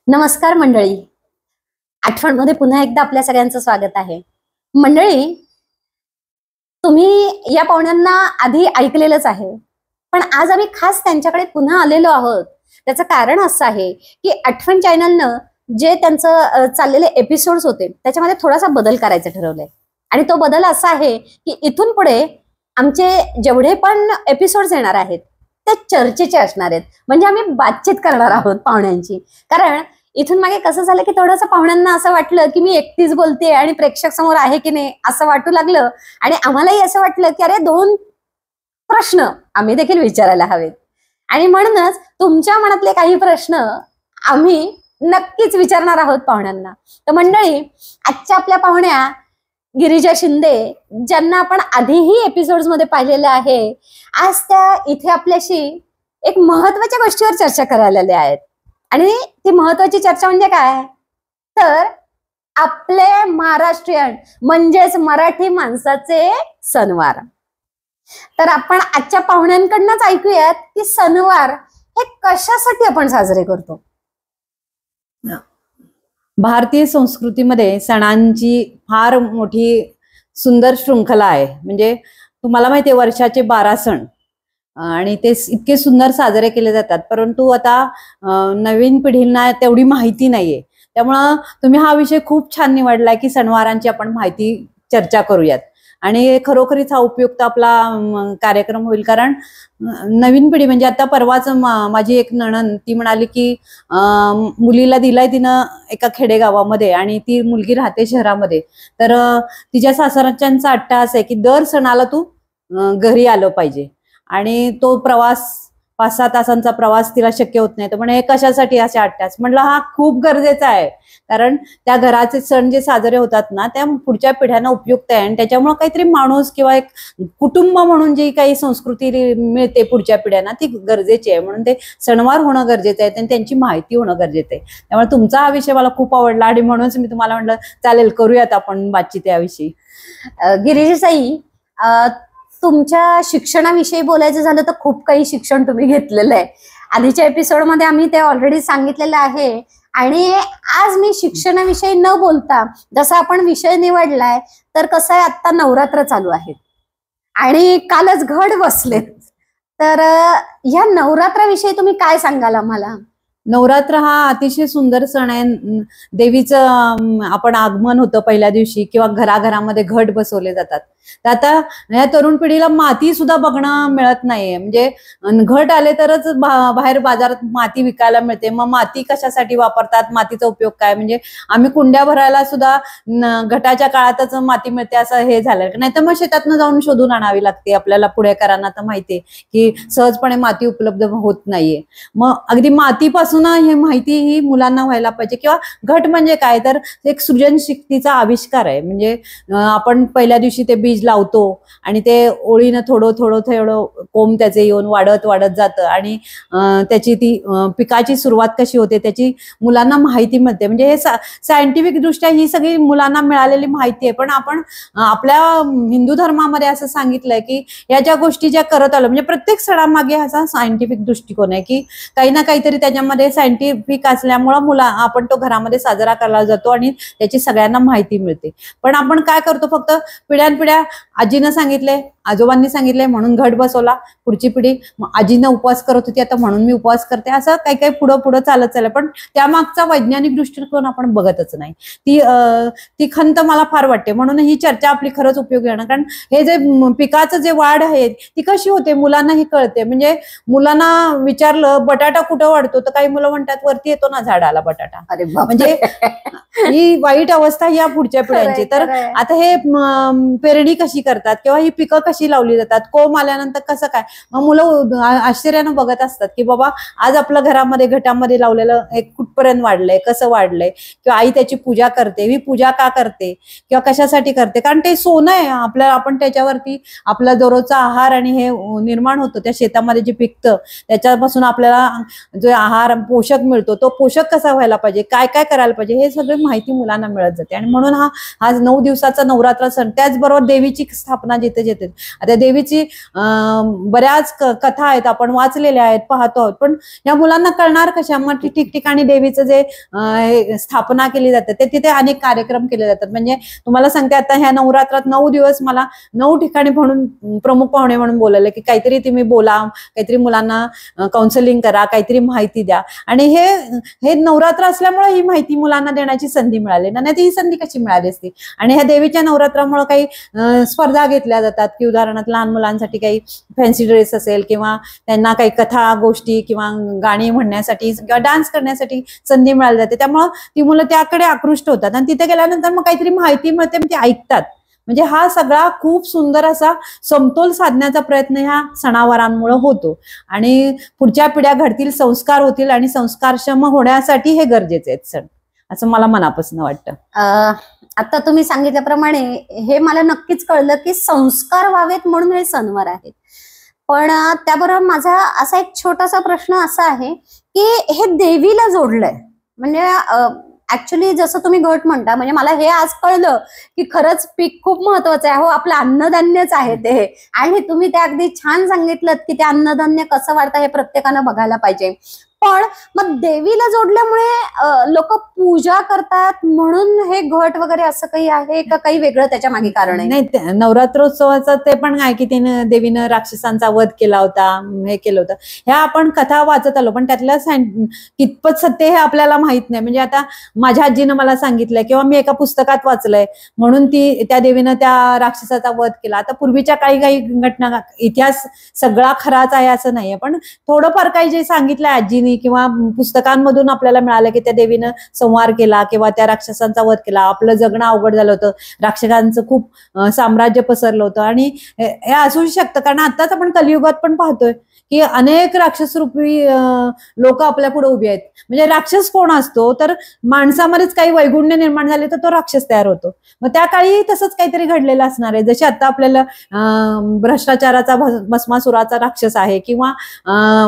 नमस्कार मंडळी. आठवणमध्ये पुन्हा एकदा आपल्या सगळ्यांचं स्वागत आहे. मंडळी, तुम्ही या पाहुण्यांना आधी ऐकलेलंच आहे, पण आज आम्ही खास त्यांच्याकडे पुन्हा आलेलो आहोत. त्याचं कारण असं आहे की आठवण चॅनलनं जे त्यांचं चाललेले एपिसोड्स होते त्याच्यामध्ये थोडासा बदल करायचं ठरवलंय. आणि तो बदल असा आहे की इथून पुढे आमचे जेवढे पण एपिसोड्स येणार आहेत ते चर्चेचे असणार आहेत. म्हणजे आम्ही बातचीत करणार आहोत पाहुण्यांची. कारण इथून मागे कसं झालं की थोडंसं पाहुण्यांना असं वाटलं की मी एकटीच बोलते आणि प्रेक्षक समोर आहे की नाही असं वाटू लागलं. आणि आम्हालाही असं वाटलं की अरे 2 प्रश्न आम्ही देखील विचारायला हवेत. आणि म्हणूनच तुमच्या मनातले काही प्रश्न आम्ही नक्कीच विचारणार आहोत पाहुण्यांना. तर मंडळी, आजच्या आपल्या पाहुण्या गिरिजा शिंदे, ज्यांना आपण आधीही एपिसोड्स मध्ये पाहिलेलं आहे, आज त्या इथे आपल्याशी एक महत्वाच्या गोष्टीवर चर्चा करायला आल्या आहेत. आणि ती महत्वाची चर्चा म्हणजे काय, तर आपले महाराष्ट्रीयन म्हणजेच मराठी माणसाचे सणवार. तर आपण आजच्या पाहुण्यांकडनंच ऐकूयात की सणवार हे कशासाठी आपण साजरे करतो. भारतीय संस्कृतीमध्ये सणांची फार मोठी सुंदर शृंखला आहे. म्हणजे तुम्हाला माहिती आहे, वर्षाचे 12 सण आणि ते इतके सुंदर साजरे केले जातात. परंतु आता नवीन पिढींना तेवढी माहिती नाहीये. त्यामुळं तुम्ही हा विषय खूप छान निवडलाय की सणवारांची आपण माहिती चर्चा करूयात. आणि खरोखरीच हा उपयुक्त आपला कार्यक्रम होईल. कारण नवीन पिढी म्हणजे आता परवाच माझी एक नणंद ती म्हणाली की मुलीला दिलाय तिनं एका खेडेगावामध्ये आणि ती मुलगी राहते शहरामध्ये. तर तिच्या सासरच्यांचा अट्टाहास आहे की दर सणाला तू घरी आलं पाहिजे. आणि तो प्रवास 5-6 तासांचा प्रवास तिला शक्य होत नाही. तर म्हणे हे कशासाठी असे अट्टाहास. म्हटलं हा खूप गरजेचा आहे. कारण त्या घराचे सण जे साजरे होतात ना त्या पुढच्या पिढ्यांना उपयुक्त आहे. आणि त्याच्यामुळे काहीतरी माणूस किंवा एक कुटुंब म्हणून जी काही संस्कृती मिळते पुढच्या पिढ्यांना ती गरजेची आहे. म्हणून ते सणवार होणं गरजेचं आहे आणि त्यांची माहिती होणं गरजेचं आहे. त्यामुळे तुमचा हा विषय मला खूप आवडला आणि म्हणूनच मी तुम्हाला म्हटलं चालेल करूयात आपण बातचीत याविषयी. गिरीजाताई, तुमच्या शिक्षणाविषयी बोलायचं झालं तर खूप काही शिक्षण तुम्ही घेतलेलं आहे. आधीच्या एपिसोडमध्ये आम्ही ते ऑलरेडी सांगितलेलं आहे. आणि आज मी शिक्षणाविषयी न बोलता जसा आपण विषय निवडलाय, तर कसं आहे, आता नवरात्र चालू आहेत आणि कालच घट बसलेत. तर ह्या नवरात्राविषयी तुम्ही काय सांगाल आम्हाला. नवरात्र हा अतिशय सुंदर सण आहे. देवीचं आपण आगमन होतं पहिल्या दिवशी किंवा घराघरामध्ये घट बसवले जातात. तर आता या तरुण पिढीला माती सुद्धा बघणं मिळत नाहीये. म्हणजे घट आले तरच बाहेर बाजारात माती विकायला मिळते. मग माती कशासाठी वापरतात, मातीचा उपयोग काय. म्हणजे आम्ही कुंड्या भरायला सुद्धा घटाच्या काळातच माती मिळते असं हे झालं. नाही तर मग शेतातनं जाऊन शोधून आणावी लागते. आपल्याला पुणेकरांना तर माहितीये की सहजपणे माती उपलब्ध होत नाहीये. मग अगदी मातीपासून ही माहिती ही मुलांना व्हायला पाहिजे. किंवा घट म्हणजे काय, तर एक सृजनशक्तीचा आविष्कार आहे. म्हणजे आपण पहिल्या दिवशी ते बीज लावतो आणि ते ओळीनं थोडं थोडं थोडं कोंब त्याचे येऊन वाढत वाढत जातं आणि त्याची ती पिकाची सुरुवात कशी होते त्याची मुलांना माहिती मिळते. म्हणजे हे सायंटिफिक दृष्ट्या ही सगळी मुलांना मिळालेली माहिती आहे. पण आपण आपल्या हिंदू धर्मामध्ये असं सांगितलंय की या ज्या गोष्टी ज्या करत आलो, म्हणजे प्रत्येक सणामागे असा सायंटिफिक दृष्टिकोन आहे की काही ना काहीतरी त्याच्यामध्ये सायंटिफिक असल्यामुळं आपण तो घरामध्ये साजरा करायला जातो आणि त्याची सगळ्यांना माहिती मिळते. पण आपण काय करतो, फक्त पिढ्यानपिढ्या आजीनं सांगितले, आजोबांनी सांगितले म्हणून घट बसवला. पुढची पिढी आजीनं उपवास करत होती आता म्हणून मी उपवास करते, असं काही काही पुढं पुढं चालत चाललं. पण त्यामागचा वैज्ञानिक दृष्टिकोन आपण बघतच नाही. ती खंत मला फार वाटते. म्हणून ही चर्चा आपली खरंच उपयोगी आहे. कारण हे जे पिकाचं जे वाढ आहे ती कशी होते मुलांना ही कळते. म्हणजे मुलांना विचारलं बटाटा कुठं वाढतो, तर काही मुलं म्हणतात वरती येतो ना झाडाला बटाटा. अरे म्हणजे ही वाईट अवस्था या पुढच्या पिढ्यांची. तर आता हे पेरणी कशी करतात किंवा ही पिकं कशी लावली जातात, कोंब आल्यानंतर कसं काय, मग मुलं आश्चर्यानं बघत असतात की बाबा आज आपल्या घरामध्ये घटामध्ये लावलेलं एक कुठपर्यंत वाढलंय, कसं वाढलंय, किंवा आई त्याची पूजा करते. ही पूजा का करते किंवा कशासाठी करते, कारण ते सोनं आहे आपल्याला. आपण त्याच्यावरती आपला दररोजचा आहार आणि हे निर्माण होतं त्या शेतामध्ये जे पिकतं त्याच्यापासून आपल्याला जो आहार पोषक मिळतो तो पोषक कसा व्हायला पाहिजे, काय काय करायला पाहिजे, हे सगळी माहिती मुलांना मिळत जाते. आणि म्हणून हा 9 दिवसाचा नवरात्र सण, त्याचबरोबर देवीची स्थापना जिथे जिथे आता देवीची बऱ्याच कथा आहेत, आपण वाचलेल्या आहेत, पाहतो आहोत, पण या मुलांना कळणार कशा? मग ठिकठिकाणी देवीचं जे स्थापना केली जाते ते तिथे अनेक कार्यक्रम केले जातात. म्हणजे तुम्हाला सांगते, आता ह्या नवरात्रात 9 दिवस मला 9 ठिकाणी म्हणून प्रमुख पाहुणे म्हणून बोलवलं की काहीतरी तुम्ही बोला, काहीतरी मुलांना काउन्सिलिंग करा, काहीतरी माहिती द्या. आणि हे नवरात्र असल्यामुळे ही माहिती मुलांना देण्याची संधी मिळाली ना, नाही ही संधी कशी मिळाली असती? आणि ह्या देवीच्या नवरात्रामुळे काही स्पर्धा घेतल्या जातात की उदाहरणार्थ लहान मुलांसाठी काही फॅन्सी ड्रेस असेल किंवा त्यांना काही कथा गोष्टी किंवा गाणी म्हणण्यासाठी किंवा डान्स करण्यासाठी संधी मिळाली जाते. त्यामुळं ती मुलं त्याकडे आकृष्ट होतात आणि तिथे गेल्यानंतर मग काहीतरी माहिती मिळते, ते ऐकतात. म्हणजे हा सगळा खूप सुंदर असा समतोल साधण्याचा प्रयत्न ह्या सणावारांमुळे होतो आणि पुढच्या पिढ्या घडतील, संस्कार होतील आणि संस्कारक्षम होण्यासाठी हे गरजेचे आहेत सण, असं मला मनापासून वाटतं. आता तुम्ही सांगितल्याप्रमाणे हे मला नक्कीच कळलं की संस्कार व्हावेत म्हणून हे सणवार आहेत. पण त्याबरोबर माझा असा एक छोटासा प्रश्न असा आहे की हे देवीला जोडलंय, म्हणजे ऍक्च्युली जसं तुम्ही घट म्हणता, म्हणजे मला हे आज कळलं की खरंच पीक खूप महत्वाचं आहे. हो, आपलं अन्नधान्यच आहे ते, आणि तुम्ही ते अगदी छान सांगितलं की ते अन्नधान्य कसं वाढतं हे प्रत्येकानं बघायला पाहिजे. पण मग देवीला जोडल्यामुळे लोक पूजा करतात म्हणून हे घट वगैरे असं काही आहे का, काही वेगळं त्याच्या मागे कारण आहे? नाही, नवरात्रोत्सवाचं ते पण आहे की देवीनं राक्षसांचा वध केला होता, हे केलं होतं. ह्या आपण कथा वाचत आलो, पण त्यातल्या कितपत सत्य हे आपल्याला माहित नाही. म्हणजे आता माझ्या आजीनं मला सांगितलंय किंवा मी एका पुस्तकात वाचलंय म्हणून त्या देवीनं त्या राक्षसाचा वध केला. आता पूर्वीच्या काही घटना, इतिहास सगळा खराच आहे असं नाहीये, पण थोडंफार काही जे सांगितलंय आजीनी किंवा पुस्तकांमधून आपल्याला मिळालं की त्या देवीनं संहार केला किंवा त्या राक्षसांचा वध केला. आपलं जगणं अवघड झालं होतं, राक्षसांचं खूप साम्राज्य पसरलं होतं. आणि हे असू शकतं कारण आताच आपण कलियुगात पण पाहतोय की अनेक राक्षसरूपी लोक आपल्या पुढे उभी आहेत. म्हणजे राक्षस कोण असतो तर माणसामध्येच काही वैगुण्य निर्माण झाले तर तो राक्षस तयार होतो. मग त्या काळी तसंच काहीतरी घडलेलं असणार आहे. जसे आता आपल्याला भ्रष्टाचाराचा भस्मासुराचा राक्षस आहे किंवा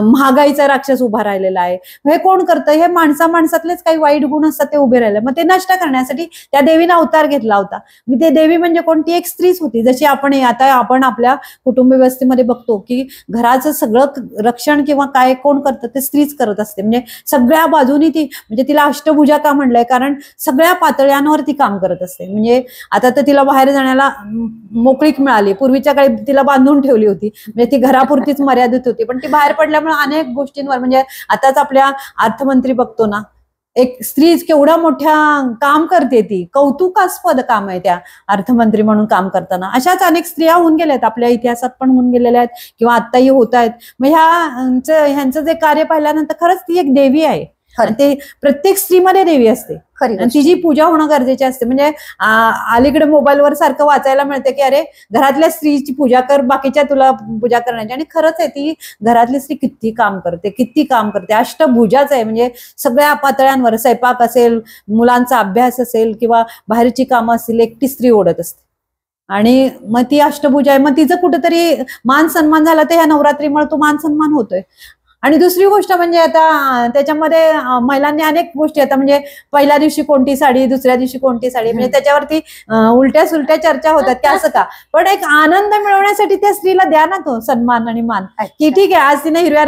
महागाईचा राक्षस उभा राहिलेला आहे. हे कोण करतं? हे माणसातलेच काही वाईट गुण असतात ते उभे राहिले. मग ते नष्ट करण्यासाठी त्या देवीने अवतार घेतला होता. मी ते देवी म्हणजे कोणती? एक स्त्रीच होती. जशी आपण आपल्या कुटुंब व्यवस्थेमध्ये बघतो की घराचं सगळं रक्षण किंवा काय कोण करतं ते स्त्रीच करत असते. म्हणजे सगळ्या बाजूनी ती, म्हणजे तिला अष्टभुजा का म्हणलंय कारण सगळ्या पातळ्यांवर ती काम करत असते. म्हणजे आता तर तिला बाहेर जाण्याला मोकळीक मिळाली, पूर्वीच्या काळी तिला बांधून ठेवली होती, म्हणजे ती घरापुरतीच मर्यादित होती. पण ती बाहेर पडल्यामुळे अनेक गोष्टींवर, म्हणजे आताच आपल्या अर्थमंत्री बघतो ना, एक स्त्री केवढ्या मोठ्या काम करते, ती कौतुकास्पद काम आहे त्या अर्थमंत्री म्हणून काम करताना. अशाच अनेक स्त्रिया होऊन गेल्यात, आपल्या इतिहासात पण होऊन गेलेल्या आहेत किंवा आत्ताही होत आहेत. मग ह्यांचं जे कार्य पाहिल्यानंतर खरंच ती एक देवी आहे. ते प्रत्येक स्त्रीमध्ये देवी असते आणि तिची पूजा होणं गरजेचे असते. म्हणजे अलीकडे मोबाईलवर सारखं वाचायला मिळते की अरे घरातल्या स्त्रीची पूजा कर, बाकीच्या तुला पूजा करण्याची. आणि खरंच आहे, ती घरातली स्त्री किती काम करते, अष्टभुजाच आहे. म्हणजे सगळ्या पातळ्यांवर, स्वयंपाक असेल, मुलांचा अभ्यास असेल किंवा बाहेरची कामं असतील, एकटी स्त्री ओढत असते. आणि मग ती अष्टभुजा आहे. मग तिचं कुठेतरी मान सन्मान झाला तर ह्या नवरात्रीमुळे तो मान सन्मान होतोय. आणि दुसरी गोष्ट म्हणजे आता त्याच्यामध्ये महिलांनी अनेक गोष्टी, आता म्हणजे पहिल्या दिवशी कोणती साडी, दुसऱ्या दिवशी कोणती साडी, म्हणजे त्याच्यावरती उलट्या सुलट्या चर्चा होतात की असं का. पण एक आनंद मिळवण्यासाठी त्या स्त्रीला द्या ना तो सन्मान आणि मान, की ठीक आहे आज तिने हिरवा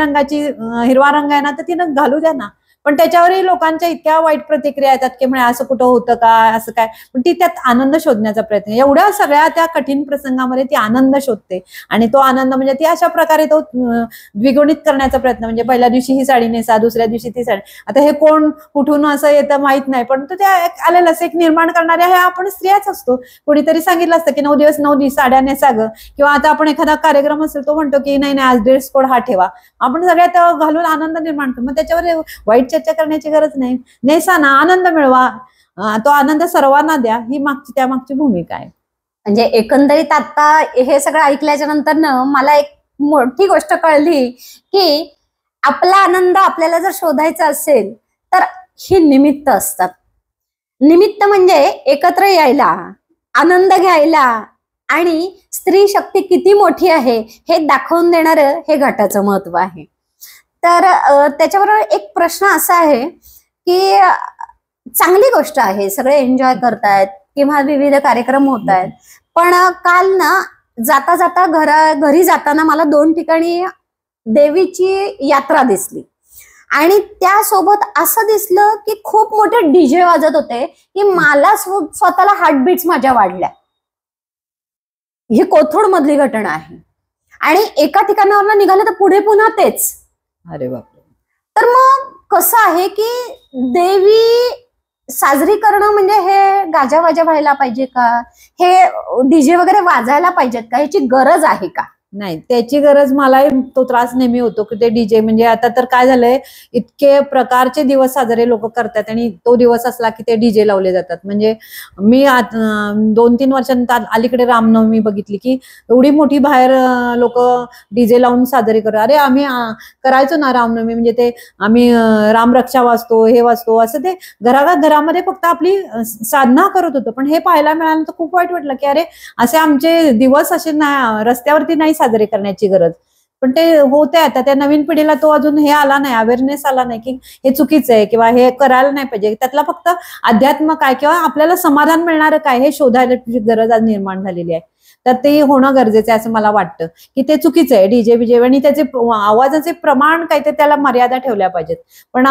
रंग आहे ना तर तिनं घालू द्या ना. पण त्याच्यावरही लोकांच्या इतक्या वाईट प्रतिक्रिया येतात की म्हणजे असं कुठं होतं का, असं काय. पण ती त्यात आनंद शोधण्याचा प्रयत्न, एवढ्या सगळ्या त्या कठीण प्रसंगामध्ये ती आनंद शोधते. आणि तो आनंद म्हणजे ती अशा प्रकारे तो द्विगुणित करण्याचा प्रयत्न, म्हणजे पहिल्या दिवशी ही साडी नेसा, दुसऱ्या दिवशी ती साडी. आता हे कोण कुठून असं येतं माहित नाही, पण त्या आलेलं असं एक निर्माण करणाऱ्या ह्या आपण स्त्रियाच असतो. कोणीतरी सांगितलं असतं की 9 दिवस 9 साड्या नेसा ग, किंवा आता आपण एखादा कार्यक्रम असेल तो म्हणतो की नाही आज ड्रेस कोड हा ठेवा, आपण सगळ्यात घालून आनंद निर्माण करतो. मग त्याच्यावर वाईट चर्चा करण्याची गरज नाही. नेसा ना, आनंद मिळवा, तो आनंद सर्वांना द्या, ही त्यामागची भूमिका आहे. म्हणजे एकंदरीत आता हे सगळं ऐकल्याच्या नंतर मला एक मोठी गोष्ट कळली की आपला आनंद आपल्याला जर शोधायचा असेल तर ही निमित्त असतात. निमित्त म्हणजे एकत्र यायला, आनंद घ्यायला आणि स्त्री शक्ती किती मोठी आहे हे दाखवून देणारं हे घटाचं महत्व आहे. तर त्याच्याबरोबर एक प्रश्न असा आहे की चांगली गोष्ट आहे, सगळे एन्जॉय करतायत किंवा विविध कार्यक्रम होत आहेत, पण काल ना जाता जाता घरी जाताना मला 2 ठिकाणी देवीची यात्रा दिसली आणि त्यासोबत असं दिसलं की खूप मोठे डीजे वाजत होते की मला स्वतःला हार्टबीट्स माझ्या वाढल्या. ही कोथरूड मधली घटना आहे आणि एका ठिकाणावर निघालं तर पुढे पुन्हा तेच. अरे बापरे. तर मग कसं आहे की देवी साजरी करणं म्हणजे हे गाजावाजा व्हायला पाहिजे का, हे डीजे वगैरे वाजायला पाहिजेत का, ह्याची गरज आहे का? नाही, त्याची गरज मलाही तो त्रास नेहमी होतो की ते डीजे म्हणजे आता तर काय झालंय, इतके प्रकारचे दिवस साजरे लोक करतात आणि तो दिवस असला की ते डीजे लावले जातात. म्हणजे मी 2-3 वर्षांनंतर अलीकडे रामनवमी बघितली की एवढी मोठी बाहेर लोक डीजे लावून साजरे करतात. अरे आम्ही करायचो ना रामनवमी, म्हणजे ते आम्ही रामरक्षा वाचतो, हे वाचतो, असं ते घरामध्ये फक्त आपली साधना करत होतो. पण हे पाहायला मिळालं तर खूप वाईट वाटलं की अरे असे आमचे दिवस असे रस्त्यावरती नाही साजरे करण्याची गरज. पण ते होते. आता त्या नवीन पिढीला तो अजून हे आला नाही, अवेअरनेस आला नाही की हे चुकीचं आहे किंवा हे करायला नाही पाहिजे. त्यातला फक्त अध्यात्म काय किंवा आपल्याला समाधान मिळणार काय हे शोधायची गरज आज निर्माण झालेली आहे. तर ते होणं गरजेचं आहे असं मला वाटतं की ते चुकीचं आहे डीजे बीजे, आणि त्याचे आवाजाचे प्रमाण काय ते त्याला मर्यादा ठेवल्या पाहिजेत. पण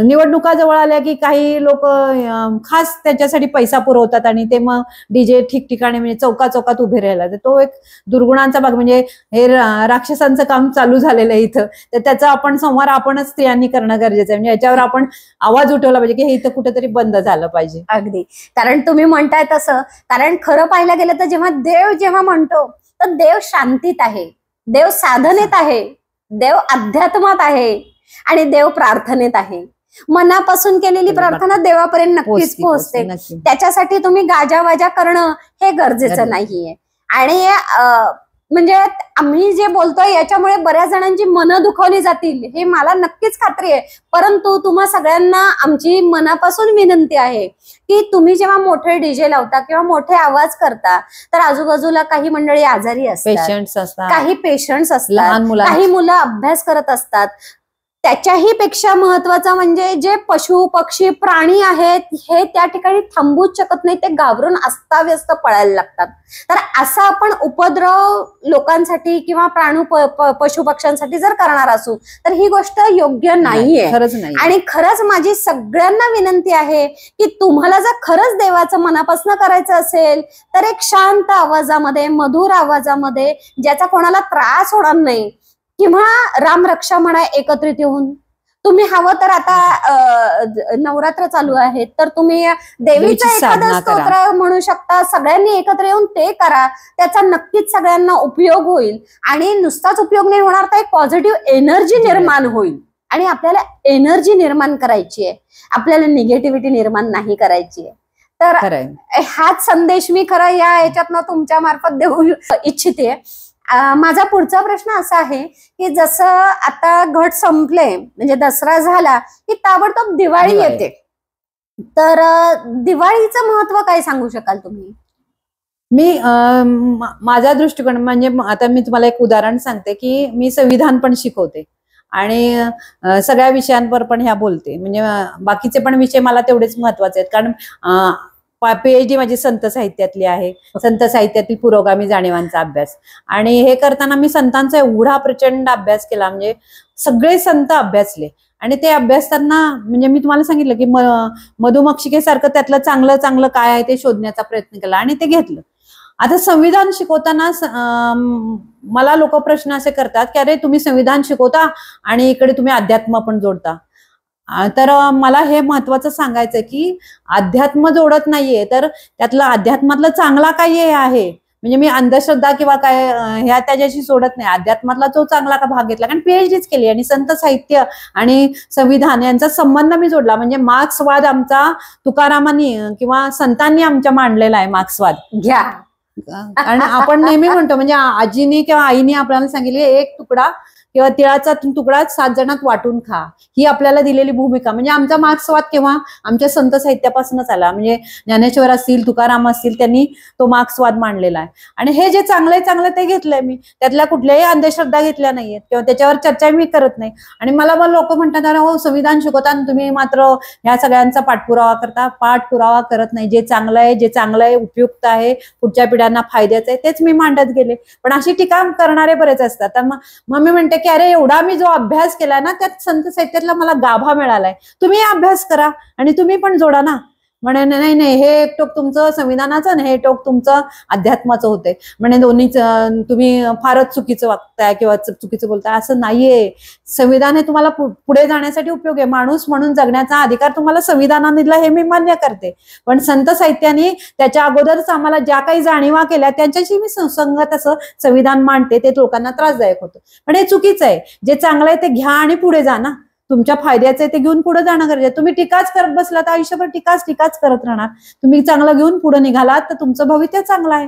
निवडणुका जवळ आल्या की काही लोक खास त्याच्यासाठी पैसा पुरवतात आणि ते मग डीजे ठिकठिकाणी म्हणजे चौकात उभे राहिला. तर तो एक दुर्गुणांचा भाग. म्हणजे हे राक्षसांचं काम चालू झालेलं आहे इथं. तर त्याचा आपण संवाद आपणच स्त्रियांनी करणं गरजेचं आहे. म्हणजे याच्यावर आपण आवाज उठवला पाहिजे की हे इथं कुठेतरी बंद झालं पाहिजे. अगदी. कारण तुम्ही म्हणताय तसं, कारण खरं पाहायला गेलं तर जेव्हा म्हणतो तर देव शांतीत आहे, देव साधनेत आहे, देव अध्यात्मात आहे आणि देव प्रार्थनेत आहे. मनापासून केलेली प्रार्थना देवापर्यंत नक्कीच पोहोचते. त्याच्यासाठी तुम्ही गाजावाजा करणं हे गरजेचं नाहीये. आणि म्हणजे आम्ही जे बोलतोय याच्यामुळे बऱ्याच जणांची मनं दुखावली जातील हे मला नक्कीच खात्री आहे. परंतु तुम्हा सगळ्यांना आमची मनापासून विनंती आहे की तुम्ही जेव्हा मोठे डीजे लावता किंवा मोठे आवाज करता तर आजूबाजूला काही मंडळी आजारी असतात, काही पेशंट्स असतात, काही मुलं अभ्यास करत असतात. त्याच्याही पेक्षा महत्वाचं म्हणजे जे पशु पक्षी प्राणी आहेत हे त्या ठिकाणी थांबूच शकत नाही, ते घाबरून अस्ताव्यस्त पळायला लागतात. तर असा आपण उपद्रव लोकांसाठी किंवा पशु पक्ष्यांसाठी जर करणार असू तर ही गोष्ट योग्य नाहीये. आणि खरंच माझी सगळ्यांना विनंती आहे की तुम्हाला जर खरंच देवाचं मनापासून करायचं असेल तर एक शांत आवाजामध्ये, मधुर आवाजामध्ये, ज्याचा कोणाला त्रास होणार नाही, किंवा रामरक्षा म्हणा एकत्रित येऊन. तुम्ही हवं तर आता नवरात्र चालू आहेत तर तुम्ही देवीचं एखादं स्तोत्र म्हणू शकता. सगळ्यांनी एकत्र येऊन ते करा, त्याचा नक्कीच सगळ्यांना उपयोग होईल. आणि नुसताच उपयोग नाही होणार तर एक पॉझिटिव्ह एनर्जी निर्माण होईल. आणि आपल्याला एनर्जी निर्माण करायची आहे, आपल्याला निगेटिव्हिटी निर्माण नाही करायची आहे. तर हाच संदेश मी खरं या याच्यातनं तुमच्या मार्फत देऊ इच्छिते. माझा पुढचा प्रश्न असा आहे की जसं आता घट संपले म्हणजे दसरा झाला की ताबडतोब दिवाळी येते, तर दिवाळीचं महत्व काय सांगू शकाल तुम्ही? मी माझा दृष्टिकोन म्हणजे आता मी तुम्हाला एक उदाहरण सांगते की मी संविधान पण शिकवते आणि सगळ्या विषयांवर पण ह्या बोलते. म्हणजे बाकीचे पण विषय मला तेवढेच महत्वाचे आहेत. कारण PhD माझी संत साहित्यातली आहे, संत साहित्यातील पुरोगामी जाणीवांचा अभ्यास. आणि हे करताना मी संतांचा एवढा प्रचंड अभ्यास केला, म्हणजे सगळे संत अभ्यासले. आणि ते अभ्यासताना म्हणजे मी तुम्हाला सांगितलं की मधुमक्षिकेसारखं त्यातलं चांगलं काय आहे ते शोधण्याचा प्रयत्न केला आणि ते घेतलं. आता संविधान शिकवताना मला लोक प्रश्न असे करतात की अरे तुम्ही संविधान शिकवता आणि इकडे तुम्ही अध्यात्म पण जोडता. तर मला हे महत्वाचं सांगायचं की अध्यात्म जोडत नाहीये, तर त्यातलं अध्यात्मातलं चांगला काय आहे. म्हणजे मी अंधश्रद्धा किंवा काय ह्या त्याच्याशी सोडत नाही. अध्यात्मातला तो चांगला का भाग घेतला, कारण PhDच केली आणि संत साहित्य आणि संविधान यांचा संबंध मी जोडला. म्हणजे मार्क्सवाद आमचा तुकारामांनी किंवा संतांनी आमच्या मांडलेला आहे मार्क्सवाद. घ्या. आणि आपण नेहमी म्हणतो म्हणजे आजीनी किंवा आईने आपल्याला सांगितले एक तुकडा किंवा तिळाचा तुकडा 7 जणात वाटून खा, ही आपल्याला दिलेली भूमिका. म्हणजे आमचा मार्क्सवाद किंवा आमच्या संत साहित्यापासूनच आला. म्हणजे ज्ञानेश्वर असतील, तुकाराम असतील, त्यांनी तो मार्क्सवाद मांडलेला आहे. आणि हे जे चांगलं ते घेतलंय मी, त्यातल्या कुठल्याही अंधश्रद्धा घेतल्या नाहीयेत किंवा त्याच्यावर चर्चा मी करत नाही. आणि मला लोक म्हणतात अरे हो संविधान शिकवताना तुम्ही मात्र ह्या सगळ्यांचा पाठपुरावा करता. पाठपुरावा करत नाही. जे चांगलं आहे, उपयुक्त आहे, पुढच्या पिढ्या पिढ्यांना फायद्याचं आहे तेच मी मांडत गेले. पण अशी टीका करणारे बरेच असतात. तर मग मी म्हणते की अरे एवढा मी जो अभ्यास केलाय ना त्यात संत साहित्यातला मला गाभा मिळालाय, तुम्ही अभ्यास करा आणि तुम्ही पण जोडा ना. म्हणे नाही नाही, हे एक टोक तुमचं संविधानाचं आणि हे टोक तुमचं अध्यात्माचं होतंय. म्हणे दोन्हीच तुम्ही फारच चुकीचं वागताय किंवा चुकीचं बोलताय. असं नाहीये. संविधान हे तुम्हाला पुढे जाण्यासाठी उपयोग आहे. माणूस म्हणून जगण्याचा अधिकार तुम्हाला संविधानाने दिला हे मी मान्य करते. पण संत साहित्याने त्याच्या अगोदरच आम्हाला ज्या काही जाणीवा केल्या त्यांच्याशी मी सुसंगत असं संविधान मांडते. ते लोकांना त्रासदायक होतं. पण हे चुकीचं आहे. जे चांगलं आहे ते घ्या आणि पुढे जा ना. तुमच्या फायद्याचं आहे ते घेऊन पुढे जाणं गरजेचं. तुम्ही टीकाच करत बसला तर आयुष्यभर टीकाच करत राहणार. तुम्ही चांगलं घेऊन पुढे निघालात तर तुमचं भविष्य चांगलं आहे.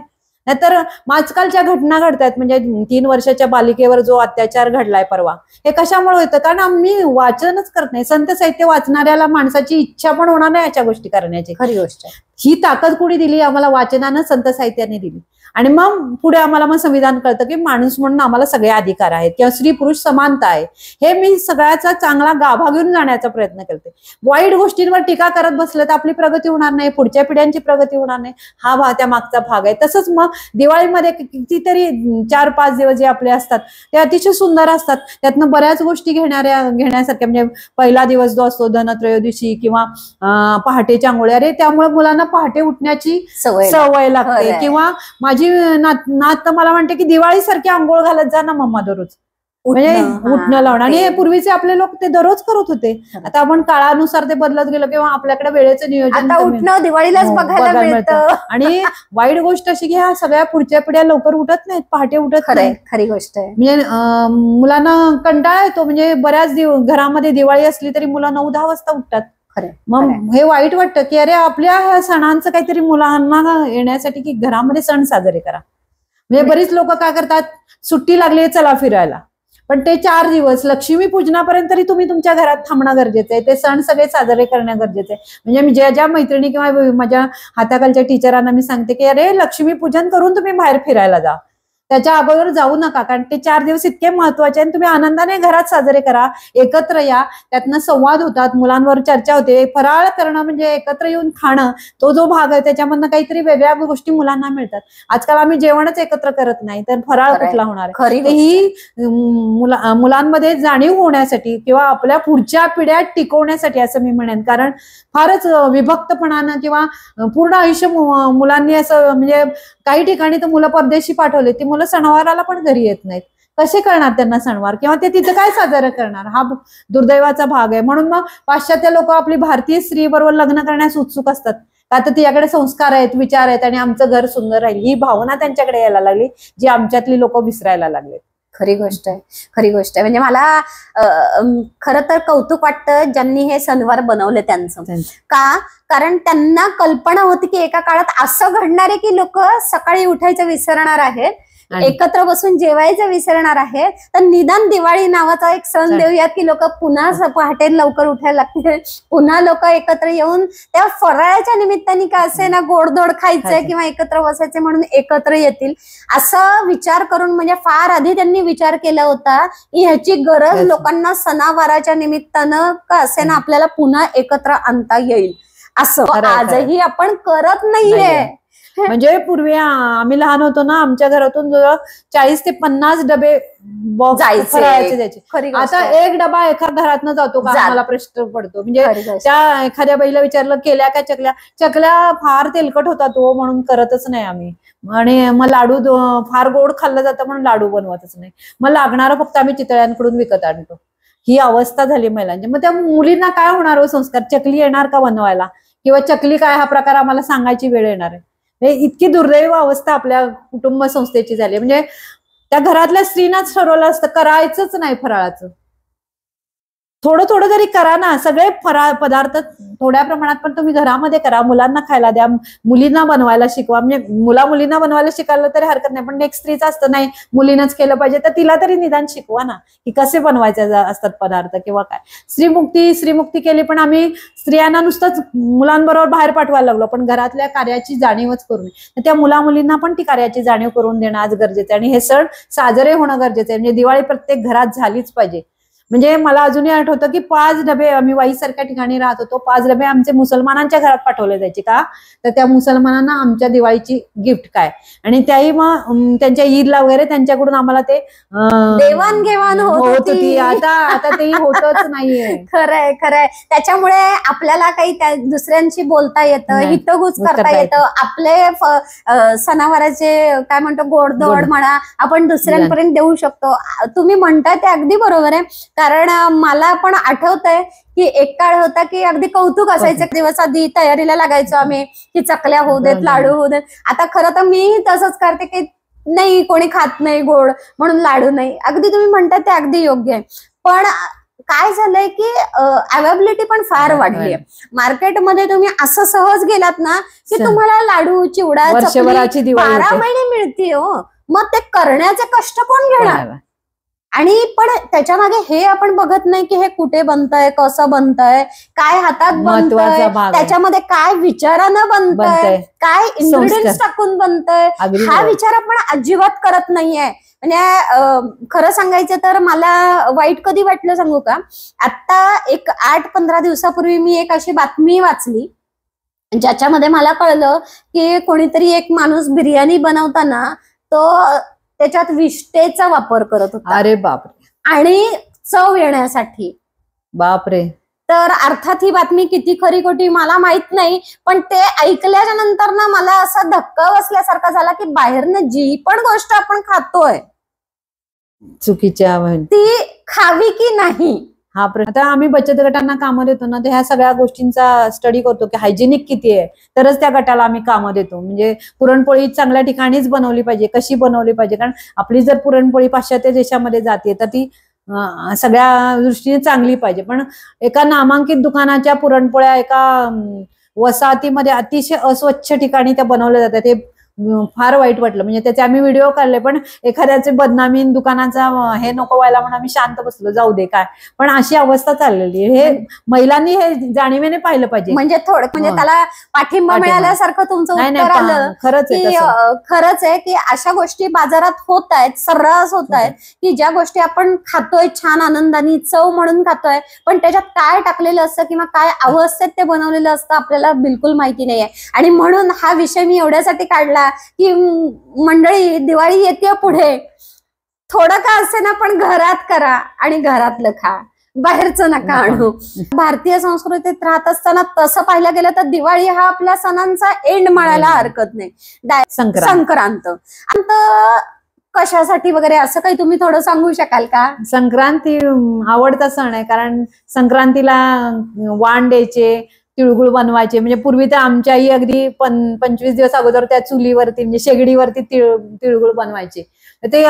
नाहीतर आजकालच्या घटना घडतायत. म्हणजे 3 वर्षाच्या बालिकेवर जो अत्याचार घडलाय परवा, हे कशामुळे होतं? कारण आम्ही वाचनच करत नाही. संत साहित्य वाचणाऱ्याला माणसाची इच्छा पण होणार नाही अशा गोष्टी करण्याची. खरी गोष्ट आहे. ही ताकद कुणी दिली? आम्हाला वाचनानं, संत साहित्याने दिली. आणि मग पुढे आम्हाला मग संविधान कळतं की माणूस म्हणून आम्हाला सगळे अधिकार आहेत किंवा स्त्री पुरुष समानता आहे. हे मी सगळ्याचा चांगला गाभा घेऊन जाण्याचा प्रयत्न करते. वाईट गोष्टींवर टीका करत बसलं तर आपली प्रगती होणार नाही, पुढच्या पिढ्यांची प्रगती होणार नाही. हा त्या मागचा भाग आहे. तसंच मग दिवाळीमध्ये कितीतरी 4-5 दिवस जे आपले असतात ते अतिशय सुंदर असतात. त्यातनं बऱ्याच गोष्टी घेण्यासारख्या. म्हणजे पहिला दिवस जो असतो धनत्रयोदशी किंवा पहाटेच्या आंघोळ्या, अरे त्यामुळे मुलांना पहाटे उठण्याची सवय लागते. किंवा माझी नात मला म्हणते की दिवाळी सारखी आंघोळ घालत जा ना मम्मा दररोज, म्हणजे उठणं लावणं. आणि पूर्वीचे आपले लोक ते दररोज करत होते. आता आपण काळानुसार ते बदलत गेलो किंवा आपल्याकडे वेळेचं नियोजन उठणं दिवाळीलाच बघायला मिळतं. आणि वाईट गोष्ट अशी की ह्या सगळ्या पुढच्या पिढ्या लवकर उठत नाहीत, पहाटे उठत नाही. खरी गोष्ट आहे. म्हणजे मुलांना कंटाळा येतो. म्हणजे बऱ्याच घरामध्ये दिवाळी असली तरी मुलं 9-10 वाजता उठतात. मग हे वाईट वाटतं की अरे आपल्या ह्या सणांचं काहीतरी मुलांना येण्यासाठी की घरामध्ये सण साजरे करा. म्हणजे बरीच लोक काय करतात, सुट्टी लागली चला फिरायला, पण ते 4 दिवस लक्ष्मी पूजनापर्यंत तरी तुम्ही तुमच्या घरात थांबणं गरजेचं आहे. ते सण सगळे साजरे करणं गरजेचं आहे. म्हणजे मी ज्या मैत्रिणी किंवा माझ्या हाताखालच्या टीचरांना मी सांगते की अरे लक्ष्मी पूजन करून तुम्ही बाहेर फिरायला जा, त्याच्या अगोदर जाऊ नका. कारण ते 4 दिवस इतके महत्वाचे आणि तुम्ही आनंदाने घरात साजरे करा, एकत्र या. त्यातनं संवाद होतात, मुलांवर चर्चा होते. फराळ करणं म्हणजे एकत्र येऊन खाणं, तो जो भाग आहे त्याच्यामधनं काहीतरी वेगळ्या गोष्टी मुलांना मिळतात. आजकाल आम्ही जेवणच एकत्र करत नाही तर फराळ कुठला होणार आहे? ही मुलांमध्ये जाणीव होण्यासाठी किंवा आपल्या पुढच्या पिढ्या टिकवण्यासाठी असं मी म्हणेन. कारण फारच विभक्तपणानं किंवा पूर्ण आयुष्य मुलांनी असं, म्हणजे काही ठिकाणी तर मुलं परदेशी पाठवले, ती मुलं सणवाराला पण घरी येत नाहीत. कसे करणार त्यांना सणवार? किंवा ते तिथं काय साजरं करणार? हा दुर्दैवाचा भाग आहे. म्हणून मग पाश्चात्य लोक आपली भारतीय स्त्री बरोबर लग्न करण्यास उत्सुक असतात. का तर तिच्याकडे संस्कार आहेत, विचार आहेत आणि आमचं घर सुंदर राहील ही भावना त्यांच्याकडे यायला लागली, जी आमच्यातली लोक विसरायला लागले. खरी गोष्ट आहे. खरी गोष्ट आहे. म्हणजे मला खरं तर कौतुक वाटतं ज्यांनी हे सणवार बनवले त्यांचं. का? कारण त्यांना कल्पना होती की एका काळात असं घडणार आहे की लोक सकाळी उठायचं विसरणार आहेत, एकत्र बसून जेवायचं विसरणार आहे. तर निदान दिवाळी नावाचा एक सण देऊयात की लोक पुन्हा पहाटे लवकर उठायला लागतील, पुन्हा लोक एकत्र येऊन त्या फराळाच्या निमित्ताने का असे ना गोडधोड खायचंय किंवा एकत्र बसायचे म्हणून एकत्र येतील, असं विचार करून म्हणजे फार आधी त्यांनी विचार केला होता की ह्याची गरज लोकांना सणावाराच्या निमित्तानं का असे ना आपल्याला पुन्हा एकत्र आणता येईल. असं आजही आपण करत नाहीये. म्हणजे पूर्वी आम्ही लहान होतो ना, आमच्या घरातून 40 ते 50 डबे बॉक्स द्यायचे. आता एक डबा एका घरातनं जातो का मला प्रश्न पडतो. म्हणजे त्या एखाद्या बाईला विचारलं केल्या का चकल्या फार तेलकट होता तो म्हणून करतच नाही आम्ही. आणि मग लाडू फार गोड खाल्लं जातं म्हणून लाडू बनवतच नाही. मग लागणारं फक्त आम्ही चितळ्यांकडून विकत आणतो. ही अवस्था झाली महिलांची. मग त्या मुलींना काय होणार हो संस्कार? चकली येणार का बनवायला? किंवा चकली काय हा प्रकार आम्हाला सांगायची वेळ येणार आहे? इतकी दुर्दैव अवस्था आपल्या कुटुंब संस्थेची झाली. म्हणजे त्या घरातल्या स्त्रीनाच ठरवलं असतं करायचंच नाही फराळाचं. थोडं थोडं जरी करा ना, सगळे फराळ पदार्थ थोड्या प्रमाणात पण तुम्ही घरामध्ये करा, मुलांना खायला द्या, मुलींना बनवायला शिकवा. म्हणजे मुलींना बनवायला शिकायला तरी हरकत नाही, पण एक स्त्रीच असतं नाही मुलीनंच केलं पाहिजे तर तिला तरी निदान शिकवा ना की कसे बनवायचे असतात पदार्थ किंवा काय. स्त्रीमुक्ती केली, पण आम्ही स्त्रियांना नुसतंच मुलांबरोबर बाहेर पाठवायला लागलो, पण घरातल्या कार्याची जाणीवच करून त्या मुलींना पण ती कार्याची जाणीव करून देणं आज गरजेचं आहे. आणि हे सण साजरे होणं गरजेचं आहे. म्हणजे दिवाळी प्रत्येक घरात झालीच पाहिजे. म्हणजे मला अजूनही आठवतं की 5 डबे, आम्ही वाईसारख्या ठिकाणी राहत होतो, 5 डबे आमचे मुसलमानांच्या घरात पाठवले जायचे. का तर त्या मुसलमानांना आमच्या दिवाळीची गिफ्ट काय, आणि त्याही मग त्यांच्या ईदला वगैरे त्यांच्याकडून आम्हाला ते देवाणघेवाण होत होत होती. होती. आता तेही होतच नाहीये. खरंय खरंय. त्याच्यामुळे आपल्याला काही दुसऱ्यांशी बोलता येतं, नाही, हितगुज करता करता येतं. आपले सणावाराचे काय म्हणतो गोडधोड म्हणा आपण दुसऱ्यांपर्यंत देऊ शकतो. तुम्ही म्हणताय ते अगदी बरोबर आहे. कारण मला पण आठवतंय की एक काळ होता की अगदी कौतुक असायचं, दिवस आधी तयारीला लागायचो आम्ही की चकल्या होऊ देत, लाडू होऊ देत. आता खरं तर मी तसंच करते की नाही, कोणी खात नाही गोड म्हणून लाडू नाही. अगदी तुम्ही म्हणताय ते अगदी योग्य आहे. पण काय झालंय की अवेलेबिलिटी पण फार वाढली आहे. मार्केटमध्ये तुम्ही असं सहज गेलात ना की तुम्हाला लाडू, चिवडा, वर्षभराची दिवाळी 12 महिने मिळते हो. मग ते करण्याचे कष्ट कोण घेणार? आणि पण त्याच्या मागे हे आपण बघत नाही की हे कुठे बनतंय, कसं बनतंय, काय हातात बनतंय, त्याच्यामध्ये काय विचारानं बनतंय, काय इन्ग्रेडियंट्स टाकून बनतंय, हा विचार आपण अजिबात करत नाहीये. म्हणजे खरं सांगायचं तर मला वाईट कधी वाटलं सांगू का, आता एक 8-15 दिवसापूर्वी मी एक अशी बातमी वाचली ज्याच्यामध्ये मला कळलं की कोणीतरी एक माणूस बिर्याणी बनवताना तो त्याच्यात विष्टेचा वापर करत होता. अरे बापरे. आणि चव येण्यासाठी. बापरे. तर अर्थात ही बातमी किती खरी खोटी मला माहित नाही, पण ते ऐकल्याच्या नंतर ना मला असा धक्का बसल्यासारखा झाला की बाहेरनं जी पण गोष्ट आपण खातोय चुकीच्या ती खावी की नाही. आता आम्ही बचत गटांना कामं देतो ना, तर ह्या सगळ्या गोष्टींचा स्टडी करतो की हायजेनिक किती आहे, तरच त्या गटाला आम्ही कामं देतो. म्हणजे पुरणपोळी चांगल्या ठिकाणीच बनवली पाहिजे, कशी बनवली पाहिजे. कारण आपली जर पुरणपोळी पाश्चात्य देशामध्ये जाते तर ती सगळ्या दृष्टीने चांगली पाहिजे. पण एका नामांकित दुकानाच्या पुरणपोळ्या एका वसाहतीमध्ये अतिशय अस्वच्छ ठिकाणी त्या बनवल्या जातात. हे फार वाईट वाटलं. म्हणजे त्याचे आम्ही व्हिडिओ काढले, पण एखाद्याचे बदनामी दुकानाचा हे नको व्हायला म्हणून आम्ही शांत बसलो, जाऊ दे काय. पण अशी अवस्था चाललेली. हे महिलांनी हे जाणीवेने पाहिलं पाहिजे. म्हणजे म्हणजे त्याला पाठिंबा मिळाल्यासारखं तुमचं उत्तर आलं. खरंच खरंच आहे की अशा गोष्टी बाजारात होत आहेत, सर्रास होत आहेत की ज्या गोष्टी आपण खातोय छान आनंदाने चव म्हणून खातोय, पण त्याच्यात काय टाकलेलं असतं किंवा काय अवस्थेत ते बनवलेलं असतं आपल्याला बिलकुल माहिती नाहीये. आणि म्हणून हा विषय मी एवढ्यासाठी काढला की मंडळी दिवाळी येते पुढे, थोडं का असे ना पण घरात करा आणि घरातलं खा, बाहेरचं नका आणू. भारतीय संस्कृतीत राहत असताना तसं पाहिलं गेलं तर दिवाळी हा आपल्या सणांचा एंड म्हणायला हरकत नाही. संक्रांत कशासाठी वगैरे असं काही तुम्ही थोडं सांगू शकाल का? संक्रांती आवडता सण आहे, कारण संक्रांतीला वाण द्यायचे, तिळगुळ बनवायचे. म्हणजे पूर्वी तर आमच्या आई अगदी 25 दिवस अगोदर त्या चुलीवरती म्हणजे शेगडीवरती तिळगुळ बनवायचे. ते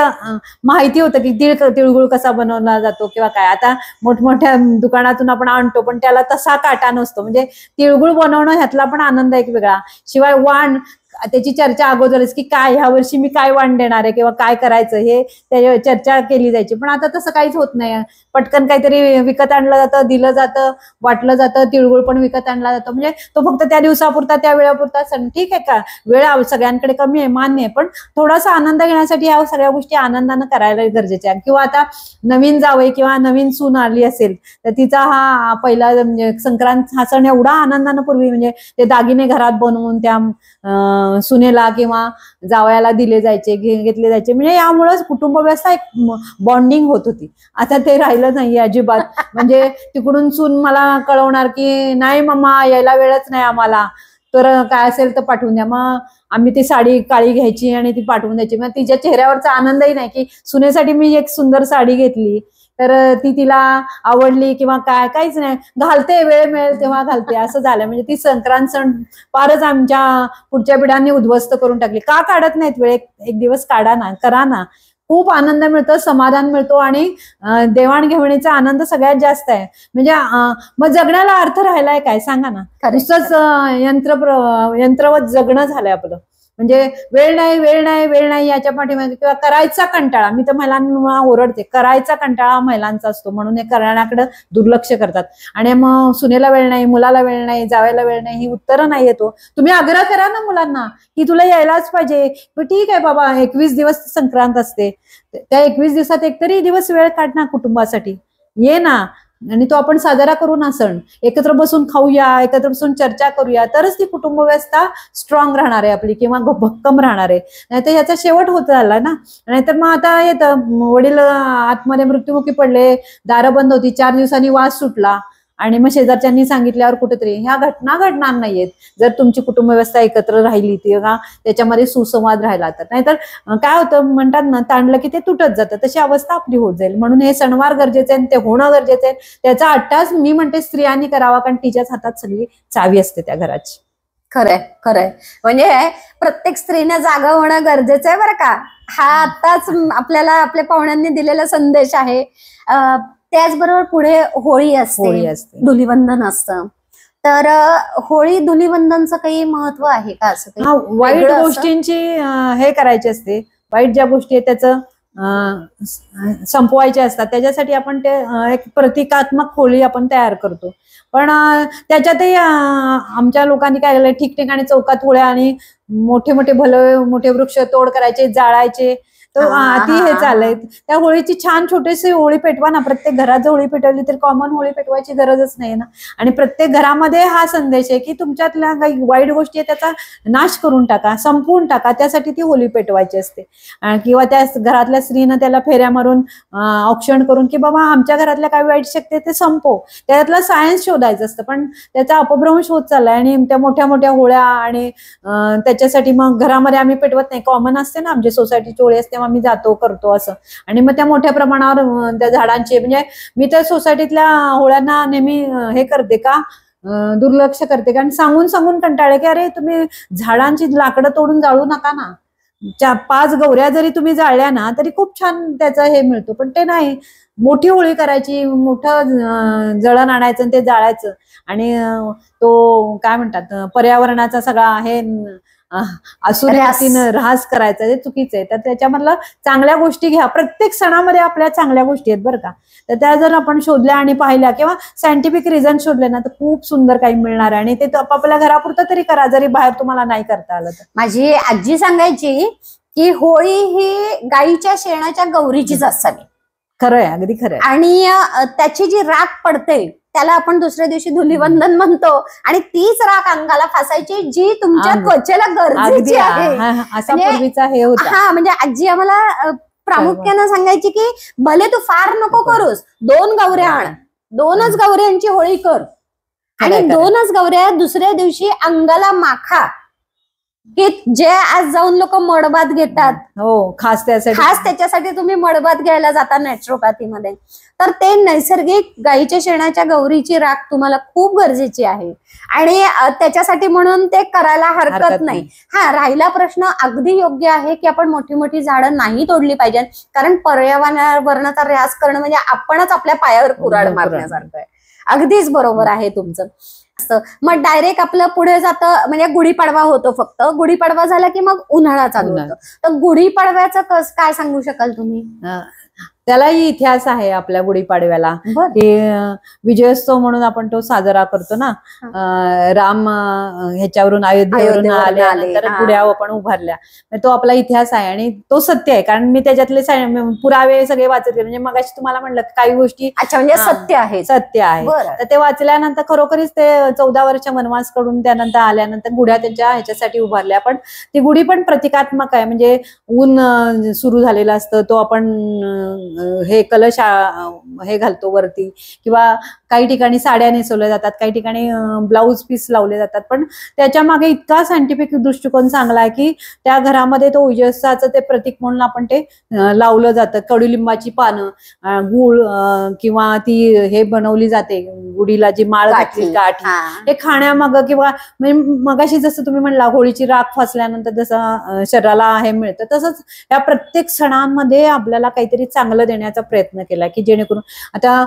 माहिती होतं की तिळगुळ कसा बनवला जातो किंवा काय. आता मोठमोठ्या दुकानातून आपण आणतो, पण त्याला तसा काटा नसतो. म्हणजे तिळगुळ बनवणं ह्यातला पण आनंद एक वेगळा. शिवाय वाण त्याची चर्चा अगोदरच की काय ह्या वर्षी मी काय वाण देणार आहे किंवा काय करायचं हे त्याच्यावर चर्चा केली जायची. पण आता तसं काहीच होत नाही. पटकन काहीतरी विकत आणलं जातं, दिलं जातं, वाटलं जातं. तिळगुळ पण विकत आणला जातो. म्हणजे तो फक्त त्या दिवसापुरता, त्या वेळापुरता सण. ठीक आहे का, वेळ सगळ्यांकडे कमी आहे, मान्य आहे, पण थोडासा आनंद घेण्यासाठी ह्या सगळ्या गोष्टी आनंदानं करायला गरजेच्या आहे. किंवा आता नवीन जावई किंवा नवीन सून आली असेल तर तिचा हा पहिला म्हणजे संक्रांत हा सण एवढा आनंदानं पूर्वी म्हणजे ते दागिने घरात बनवून त्या सुनेला किंवा जावयाला दिले जायचे, घेतले जायचे. म्हणजे यामुळेच कुटुंब व्यवस्था एक बॉन्डिंग होत होती. आता ते राहिलं नाही अजिबात. म्हणजे तिकडून सून मला कळवणार की नाही मम्मा यायला वेळच नाही आम्हाला, तर काय असेल तर पाठवून द्या. मग आम्ही ती साडी काळी घ्यायची आणि ती पाठवून द्यायची. मग तिच्या चेहऱ्यावरचा आनंदही नाही की सुनेसाठी मी एक सुंदर साडी घेतली तर ती तिला आवडली किंवा काय, काहीच नाही. घालते, वेळ मिळेल तेव्हा घालते, असं झालं. म्हणजे ती संक्रांत सण फारच आमच्या पुढच्या पिढ्यांनी उद्ध्वस्त करून टाकली. का काढत नाहीत वेळ? एक दिवस काढा ना, करा ना. खूप आनंद मिळतो, समाधान मिळतो आणि देवाणघेवाणीचा आनंद सगळ्यात जास्त आहे. म्हणजे मग जगण्याला अर्थ राहिलाय काय सांगा ना. नुसतंच यंत्रवत जगणं झालंय आपलं. म्हणजे वेळ नाही याच्या पाठीमागे किंवा करायचा कंटाळा. मी तर महिलांना ओरडते, करायचा कंटाळा महिलांचा असतो म्हणून हे करण्याकडे दुर्लक्ष करतात. आणि मग सुनेला वेळ नाही, मुलाला वेळ नाही, जावयाला वेळ नाही, ही उत्तरं नाही येतो. तुम्ही आग्रह करा ना मुलांना की तुला यायलाच पाहिजे. ठीक आहे बाबा, 21 दिवस संक्रांत असते, त्या 21 दिवसात एकतरी दिवस वेळ काढ ना कुटुंबासाठी. ये ना, आणि तो आपण साजरा करू ना सण, एकत्र बसून खाऊया, एकत्र बसून चर्चा करूया, तरच ती कुटुंब व्यवस्था स्ट्रॉंग राहणार आहे आपली, किंवा भक्कम राहणार आहे. नाहीतर याचा शेवट होत आला ना. नाहीतर मग आता येतं, वडील आतमध्ये मृत्युमुखी पडले, दारं बंद होती, 4 दिवसांनी वास सुटला, आणि मग शेजारच्यांनी सांगितल्यावर कुठेतरी ह्या घटना घडणार नाहीयेत जर तुमची कुटुंब व्यवस्था एकत्र राहिली, किंवा त्याच्यामध्ये सुसंवाद राहिला तर. नाहीतर काय होतं, म्हणतात ना, ताणलं की ते तुटत जातं, तशी अवस्था आपली होत जाईल. म्हणून हे सणवार गरजेचे आहे, ते होणं गरजेचं आहे. त्याचा अट्टास मी म्हणते स्त्रियांनी करावा, कारण तिच्याच हातात सगळी चावी असते त्या घराची. खरंय खरंय. म्हणजे प्रत्येक स्त्रीने जागा होणं गरजेचं आहे बरं का. हा आताच आपल्याला आपल्या पाहुण्यांनी दिलेला संदेश आहे. त्याचबरोबर पुढे होळी असते, धुलिवंदन असतं. तर होळी धुलिवंदनचं काही महत्व आहे का? असं काही वाईट गोष्टींची हे करायची असते, वाईट ज्या गोष्टी आहेत त्याचं संपवायचे असतात, त्याच्यासाठी आपण ते एक प्रतिकात्मक होळी आपण तयार करतो. पण त्याच्यातही आमच्या लोकांनी काय केलं, ठिकठिकाणी चौकात होळ्या आणि मोठे मोठे मोठे वृक्ष तोड करायचे, जाळायचे. ती हे चाललंय. त्या होळीची छान छोटीशी होळी पेटवा ना. प्रत्येक घरात जर होळी पेटवली तर कॉमन होळी पेटवायची गरजच नाही ना. आणि प्रत्येक घरामध्ये हा संदेश आहे की तुमच्यातल्या काही वाईट गोष्टी आहे त्याचा नाश करून टाका, संपवून टाका. त्यासाठी ती होळी पेटवायची असते. किंवा त्या घरातल्या स्त्रीनं त्याला फेऱ्या मारून औक्षण करून की बाबा आमच्या घरातल्या काही वाईट शक्ती आहे ते संपव. त्यातलं सायन्स शोधायचं असतं, पण त्याचा अपभ्रंश होत चाललाय. आणि त्या मोठ्या मोठ्या होळ्या आणि त्याच्यासाठी मग घरामध्ये आम्ही पेटवत नाही. कॉमन असते ना, आमची सोसायटीची होळी असते, आम्ही जातो करतो असं. आणि मग त्या मोठ्या प्रमाणावर त्या झाडांची, म्हणजे मी तर सोसायटीतल्या होळ्यांना नेहमी हे करते का, दुर्लक्ष करते. कारण सांगून सांगून कंटाळे की अरे तुम्ही झाडांची लाकडं तोडून जाळू नका ना. 5 गौऱ्या जरी तुम्ही जाळल्या ना तरी खूप छान त्याचा हे मिळतो. पण ते नाही, मोठी होळी करायची, मोठं जळण आणायचं आणि ते जाळायचं. आणि तो काय म्हणतात, पर्यावरणाचा सगळा हे असुरीतीनं ऱ्हास करायचा, हे चुकीचं आहे. तर त्याच्यामधलं चांगल्या गोष्टी घ्या. प्रत्येक सणामध्ये आपल्या चांगल्या गोष्टी आहेत बरं का. तर त्या जर आपण शोधल्या आणि पाहिल्या किंवा सायंटिफिक रिझन शोधले ना तर खूप सुंदर काही मिळणार आहे. आणि ते आपापल्या घरापुरतं तरी करा, जरी बाहेर तुम्हाला नाही करता आलं तर. माझी आजी सांगायची की होळी ही गाईच्या शेणाच्या गौरीचीच असावी. खरंय, अगदी खरंय. आणि त्याची जी राख पडते त्याला आपण दुसऱ्या दिवशी धुलिवंदन म्हणतो. आणि तीच राख अंगाला फासायची जी तुमच्या त्वचेला गरजेची आहे. हा, म्हणजे आजी आम्हाला प्रामुख्यानं सांगायची की भले तू फार नको करूस, 2 गौऱ्या आण, 2च गौऱ्यांची होळी कर. आणि 2च गौऱ्या दुसऱ्या दिवशी अंगाला माखा. की जे आज जाऊन लोक मडबात घेतात, हो, खास त्याच्यासाठी तुम्ही मडबात घ्यायला जाता नॅचरोपॅथीमध्ये, तर ते नैसर्गिक गाईच्या शेणाच्या गौरीची राख तुम्हाला खूप गरजेची आहे. आणि त्याच्यासाठी म्हणून ते करायला हरकत नाही. हा, राहिला प्रश्न अगदी योग्य आहे की आपण मोठी मोठी झाडं नाही तोडली पाहिजेत, कारण पर्यावरणाचा ऱ्हास करणं म्हणजे आपणच आपल्या पायावर कुऱ्हाड मारण्यासारखं आहे. अगदीच बरोबर आहे तुमचं. मग डायरेक्ट आपलं पुढे जातं, म्हणजे गुढीपाडवा होतो. फक्त गुढीपाडवा झाला की मग उन्हाळा चालू होतो. तर गुढीपाडव्याचं काय सांगू शकाल तुम्ही? त्यालाही इतिहास आहे आपल्या गुढीपाडव्याला. की विजयोत्सव म्हणून आपण तो साजरा करतो ना. राम ह्याच्यावरून अयोध्येवरून आल्यानंतर गुढ्या आपण उभारल्या, तो आपला इतिहास आहे आणि तो सत्य आहे. कारण मी त्याच्यातले पुरावे सगळे वाचत गेले. म्हणजे मगाशी तुम्हाला म्हणलं काही गोष्टी म्हणजे सत्य आहे. तर ते वाचल्यानंतर खरोखरीच ते 14 वर्ष वनवास कडून त्यानंतर आल्यानंतर गुढ्या त्यांच्या ह्याच्यासाठी उभारल्या. पण ती गुढी पण प्रतिकात्मक आहे. म्हणजे ऊन सुरू झालेलं असतं, तो आपण हे कलश हे घालतो वरती, किंवा काही ठिकाणी साड्या नेसवल्या जातात, काही ठिकाणी ब्लाऊज पीस लावले जातात. पण त्याच्या मागे इतका सायंटिफिक दृष्टिकोन चांगला आहे की त्या घरामध्ये तो विजयोत्सवाचं ते प्रतीक म्हणून आपण ते लावलं जातं. कडुलिंबाची पानं, गूळ, किंवा ती हे बनवली जाते गुढीला जी माळ घातली, काठ, हे खाण्यामागं. किंवा मगाशी जसं तुम्ही म्हणला होळीची राख फासल्यानंतर जसं शरीराला हे मिळतं, तसंच या प्रत्येक सणांमध्ये आपल्याला काहीतरी चांगलं देण्याचा प्रयत्न केला की जेणेकरून आता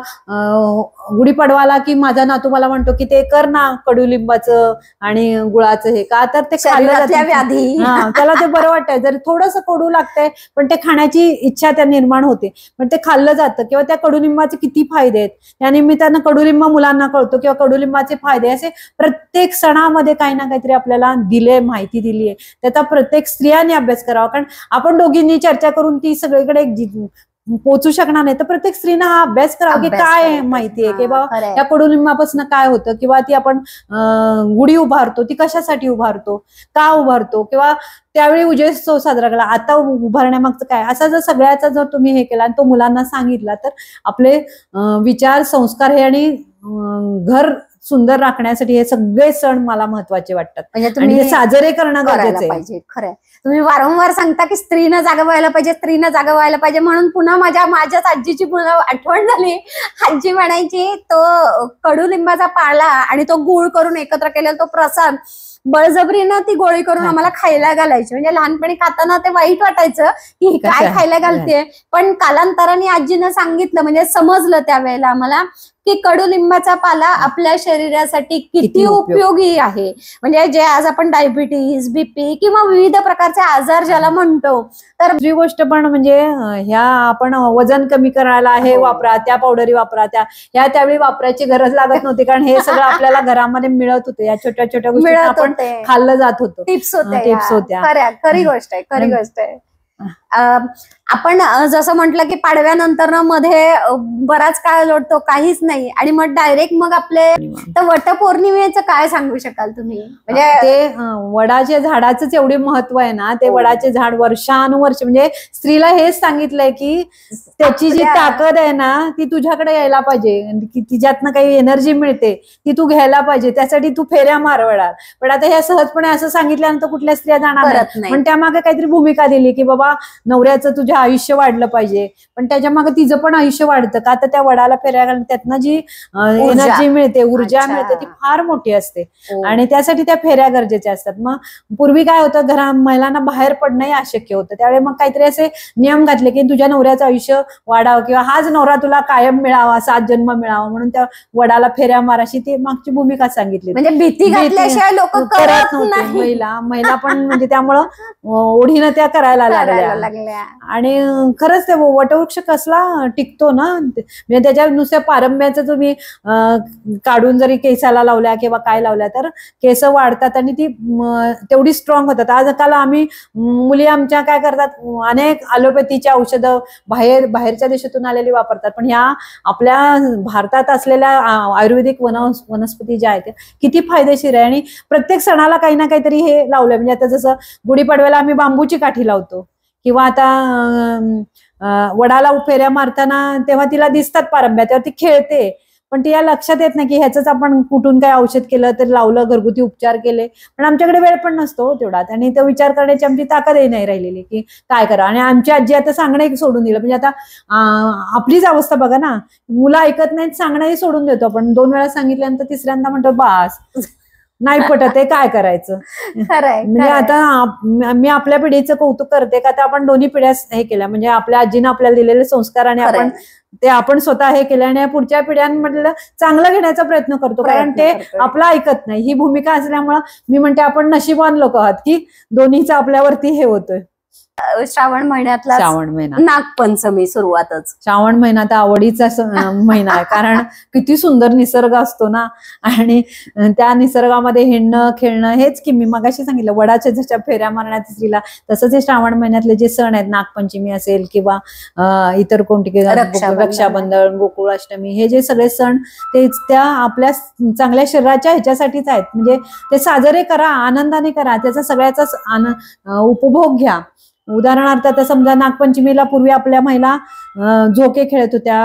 गुढीपाडवाला की माझा नातू मला म्हणतो की ते कर ना कडुलिंबाचं आणि गुळाचं हे, का तर ते व्याधी, त्याला ते बरं वाटतंय. जर थोडंसं कडू लागतंय पण ते खाण्याची इच्छा त्या निर्माण होते, पण ते खाल्लं जातं. किंवा त्या कडुलिंबाचे किती फायदे आहेत, त्यानिमित्तानं कडुलिंब मुलांना कळतो किंवा कडुलिंबाचे फायदे, असे प्रत्येक सणामध्ये काही ना काहीतरी आपल्याला माहिती दिली आहे. त्याचा प्रत्येक स्त्रियांनी अभ्यास करावा. कारण आपण दोघींनी चर्चा करून ती सगळीकडे पोचू शकणार नाही, तर प्रत्येक स्त्रीनं हा अभ्यास करावा की काय माहितीये की बाबा या कडुलिंबापासून काय होतं, किंवा ती आपण गुढी उभारतो ती कशासाठी उभारतो, का उभारतो, किंवा त्यावेळी विजयोत्सव साजरा केला, आता उभारण्यामागचं काय, असा जर सगळ्याचा जर तुम्ही हे केला आणि तो मुलांना सांगितला तर आपले विचार संस्कार हे आणि घर सुंदर राखण्यासाठी हे सगळे सण मला महत्वाचे वाटतात. म्हणजे आणि तुम्ही हे साजरे करणं गरजेचं पाहिजे. खरंय, तुम्ही वारंवार सांगता की स्त्रीनं जागा व्हायला पाहिजे, स्त्रीनं जागा व्हायला पाहिजे, म्हणून पुन्हा माझ्याच आजीची पुन्हा आठवण झाली. आजी म्हणायची तो कडुलिंबाचा पाला आणि तो गूळ करून एकत्र केलेला तो प्रसाद बळजबरीनं ती गोळी करून आम्हाला खायला घालायची. म्हणजे लहानपणी खाताना ते वाईट वाटायचं की काय खायला घालते, पण कालांतराने आजीनं सांगितलं, म्हणजे समजलं त्यावेळेला आम्हाला की कडुलिंबाचा पाला आपल्या शरीरासाठी किती उपयोगी आहे. म्हणजे जे आज आपण डायबिटीज, बीपी किंवा विविध प्रकारचे आजार ज्याला म्हणतो, तर दुसरी गोष्ट पण म्हणजे ह्या आपण वजन कमी करायला हे वापरा, त्या पावडरी वापरा, त्यावेळी वापरायची गरज लागत नव्हती, कारण हे सगळं आपल्याला घरामध्ये मिळत होतं. या छोट्या छोट्या गोष्टी आपण खाल्लं जात होतं, टिप्स होत्या. खरी गोष्ट आहे. आपण जसं म्हटलं की पाडव्यानंतर मध्ये बराच काळ लोटतो, काहीच नाही, आणि मग डायरेक्ट मग आपले तर वटपौर्णिमेचं काय सांगू शकाल तुम्ही? म्हणजे ते वडाच्या झाडाचंच एवढे महत्व आहे ना, ते वडाचे झाड वर्षानुवर्ष, म्हणजे स्त्रीला हेच सांगितलंय की त्याची जी ताकद आहे ना ती तुझ्याकडे यायला पाहिजे, तिच्यातनं काही एनर्जी मिळते ती तू घ्यायला पाहिजे, त्यासाठी तू फेऱ्या मार वडात. पण आता ह्या सहजपणे असं सांगितल्यानंतर कुठल्या स्त्रिया जाणार नाही, पण त्यामागे काहीतरी भूमिका दिली की बाबा नवऱ्याचं तुझ्या आयुष्य वाढलं पाहिजे, पण त्याच्या मागे तिचं पण आयुष्य वाढतं का, तर त्या वडाला फेऱ्या घालून त्यातनं जी एनर्जी मिळते, ऊर्जा मिळते, ती फार मोठी असते. आणि त्यासाठी त्या फेऱ्या गरजेच्या असतात. मग पूर्वी काय होतं, महिलांना बाहेर पडणंही अशक्य होतं, त्यावेळी मग काहीतरी असे नियम घातले की तुझ्या नवऱ्याचं आयुष्य वाढावं किंवा हाच नवरा तुला कायम मिळावा, 7 जन्म मिळावा, म्हणून त्या वडाला फेऱ्या मार, अशी ती मागची भूमिका सांगितली. म्हणजे भीती घातल्याशिवाय लोक करत नव्हते, महिला पण म्हणजे त्यामुळं ओढीनं त्या करायला लागल्या. आणि खरंच ते वटवृक्ष कसला टिकतो ना, म्हणजे त्याच्या नुसत्या पारंब्याचं तुम्ही काढून जरी केसाला लावल्या किंवा काय लावल्या तर केस वाढतात आणि ती तेवढी स्ट्रॉंग होतात. आजकाल आम्ही मुली आमच्या काय करतात, अनेक ॲलोपॅथीच्या औषधं बाहेरच्या देशातून आलेली वापरतात, पण ह्या आपल्या भारतात असलेल्या आयुर्वेदिक वनस्पती ज्या आहेत किती फायदेशीर आहे. आणि प्रत्येक सणाला काही ना काहीतरी हे लावलंय. म्हणजे आता जसं गुढीपाडव्याला आम्ही बांबूची काठी लावतो, किंवा आता वडाला फेऱ्या मारताना तेव्हा तिला दिसतात पारंब्या, तेव्हा ती खेळते, पण ती या लक्षात येत नाही की ह्याच आपण कुठून काय औषध केलं तर लावलं, घरगुती उपचार केले, पण आमच्याकडे वेळ पण नसतो तेवढा, आणि तो विचार करण्याची आमची ताकदही नाही राहिलेली की काय करा. आणि आमची आजी आता सांगणं सोडून दिलं. म्हणजे आता आपलीच अवस्था बघा ना, मुलं ऐकत नाहीत, सांगणंही सोडून देतो आपण. 2 वेळा सांगितल्यानंतर तिसऱ्यांदा म्हणतो बास, नाही पटत आहे, काय करायचं. म्हणजे आता मी आपल्या पिढीचं कौतुक करते का आता आपण दोन्ही पिढ्या हे केल्या, म्हणजे आपल्या आजीनं आपल्याला दिलेले संस्कार आणि आपण स्वतः हे केलं, आणि पुढच्या पिढ्यांमधलं चांगलं घेण्याचा प्रयत्न करतो, कारण ते आपलं ऐकत नाही. ही भूमिका असल्यामुळं मी म्हणते आपण नशिबान लोक आहात की दोन्हीचं आपल्यावरती हे होतोय. श्रावण महिन्यातला नागपंचमी सुरुवातच. श्रावण महिना तर आवडीचा महिना आहे, कारण किती सुंदर निसर्ग असतो ना, आणि त्या निसर्गामध्ये हिंडणं खेळणं, हेच की मी मगाशी सांगितलं वडाच्या जशा फेऱ्या मारण्यात स्त्रीला, तसंच हे श्रावण महिन्यातले जे सण आहेत, नागपंचमी असेल किंवा इतर कोणते रक्षाबंधन, गोकुळाष्टमी, हे जे सगळे सण ते त्या आपल्या चांगल्या शरीराच्या ह्याच्यासाठीच आहेत. म्हणजे ते साजरे करा, आनंदाने करा, त्याचा सगळ्याचाच उपभोग घ्या. उदाहरणार्थ आता समजा नागपंचमीला पूर्वी आपल्या महिला झोके खेळत होत्या,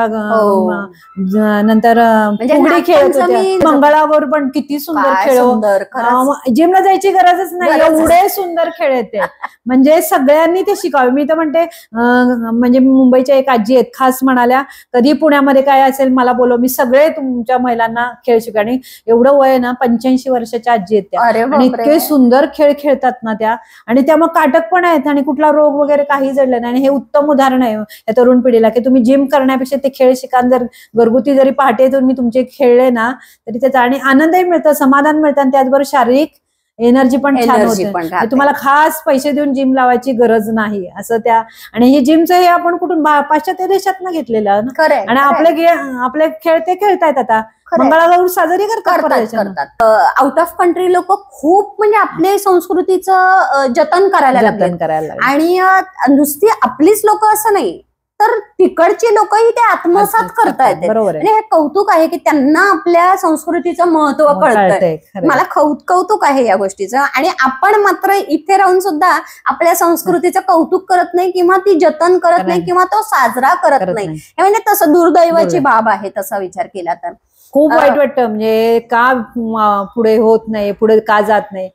नंतर फुगडी खेळत होत्या, मंगळावर पण किती सुंदर खेळ, जिमला जायची गरजच नाही, एवढे सुंदर खेळ येते. म्हणजे सगळ्यांनी ते शिकावे. मी तर म्हणते, म्हणजे मुंबईच्या एक आजी आहेत, खास म्हणाल्या कधी पुण्यामध्ये काय असेल मला बोलव, मी सगळे तुमच्या महिलांना खेळ शिकवा. आणि एवढं वय ना, 85 वर्षाच्या आजी आहेत त्या, आणि इतके सुंदर खेळ खेळतात ना त्या, आणि त्यामुळे काटक पण आहेत आणि कुठला रोग वगैरे काही जडलं नाही. आणि हे उत्तम उदाहरण आहे या तरुण पिढीला की तुम्ही जिम करण्यापेक्षा ते खेळ शिका. जर घरगुती जरी पहाटे तुम्ही तुमचे खेळले ना तरी त्याचा आणि आनंदही मिळतं, समाधान मिळतं, आणि त्याचबरोबर शारीरिक एनर्जी पण छान होते. तुम्हाला खास पैसे देऊन जिम लावायची गरज नाही असं त्या. आणि हे जिमचं हे आपण कुठून पाश्चात्य देशात घेतलेलं, आणि आपले खेळ ते खेळतायत आता, मंगळागौर साजरी करतात. आउट ऑफ कंट्री लोक खूप म्हणजे आपल्या संस्कृतीचं जतन करायला लागले, आणि नुसती आपलीच लोक असं नाही, तर तिकडची लोकही ते आत्मसात करतायत. बरोबर आणि हे कौतुक आहे की त्यांना आपल्या संस्कृतीचं महत्व कळतंय. मला कौतुक आहे या गोष्टीचं. आणि आपण मात्र इथे राहून सुद्धा आपल्या संस्कृतीचं कौतुक करत नाही किंवा ती जतन करत नाही किंवा तो साजरा करत नाही. हे म्हणजे तसं दुर्दैवाची बाब आहे तसा विचार केला तर. खूप वाईट वाटतं. म्हणजे का पुढे होत नाही, पुढे का जात नाही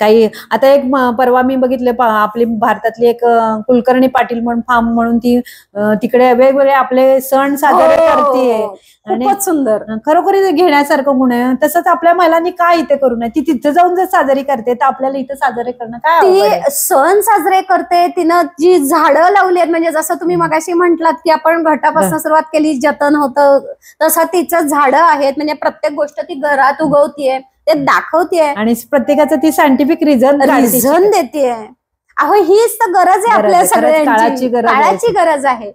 काही. आता एक परवा मी बघितलं, आपली भारतातली एक कुलकर्णी पाटील म्हणून फार्म म्हणून ती तिकडे वेगवेगळे आपले सण साजरे करते. आणि सुंदर खरोखर घेण्यासारखं गुण आहे. तसंच आपल्या महिलांनी काय इथे करू नये. ती तिथे जाऊन जर साजरी करते तर आपल्याला इथे साजरे करणं काय. ती सण साजरे करते, तिनं जी झाडं लावली आहेत, म्हणजे जसं तुम्ही मगाशी म्हटलात की आपण घटापासून सुरुवात केली, जतन होतं, तसं तिचं झाडं आहेत. म्हणजे प्रत्येक गोष्ट ती घरात उगवतीये, ते दाखवतीये आणि प्रत्येकाचं ती सायंटिफिक रिझन देते. अहो हीच तर गरज आहे आपल्या सगळ्यांची, काळाची गरज आहे.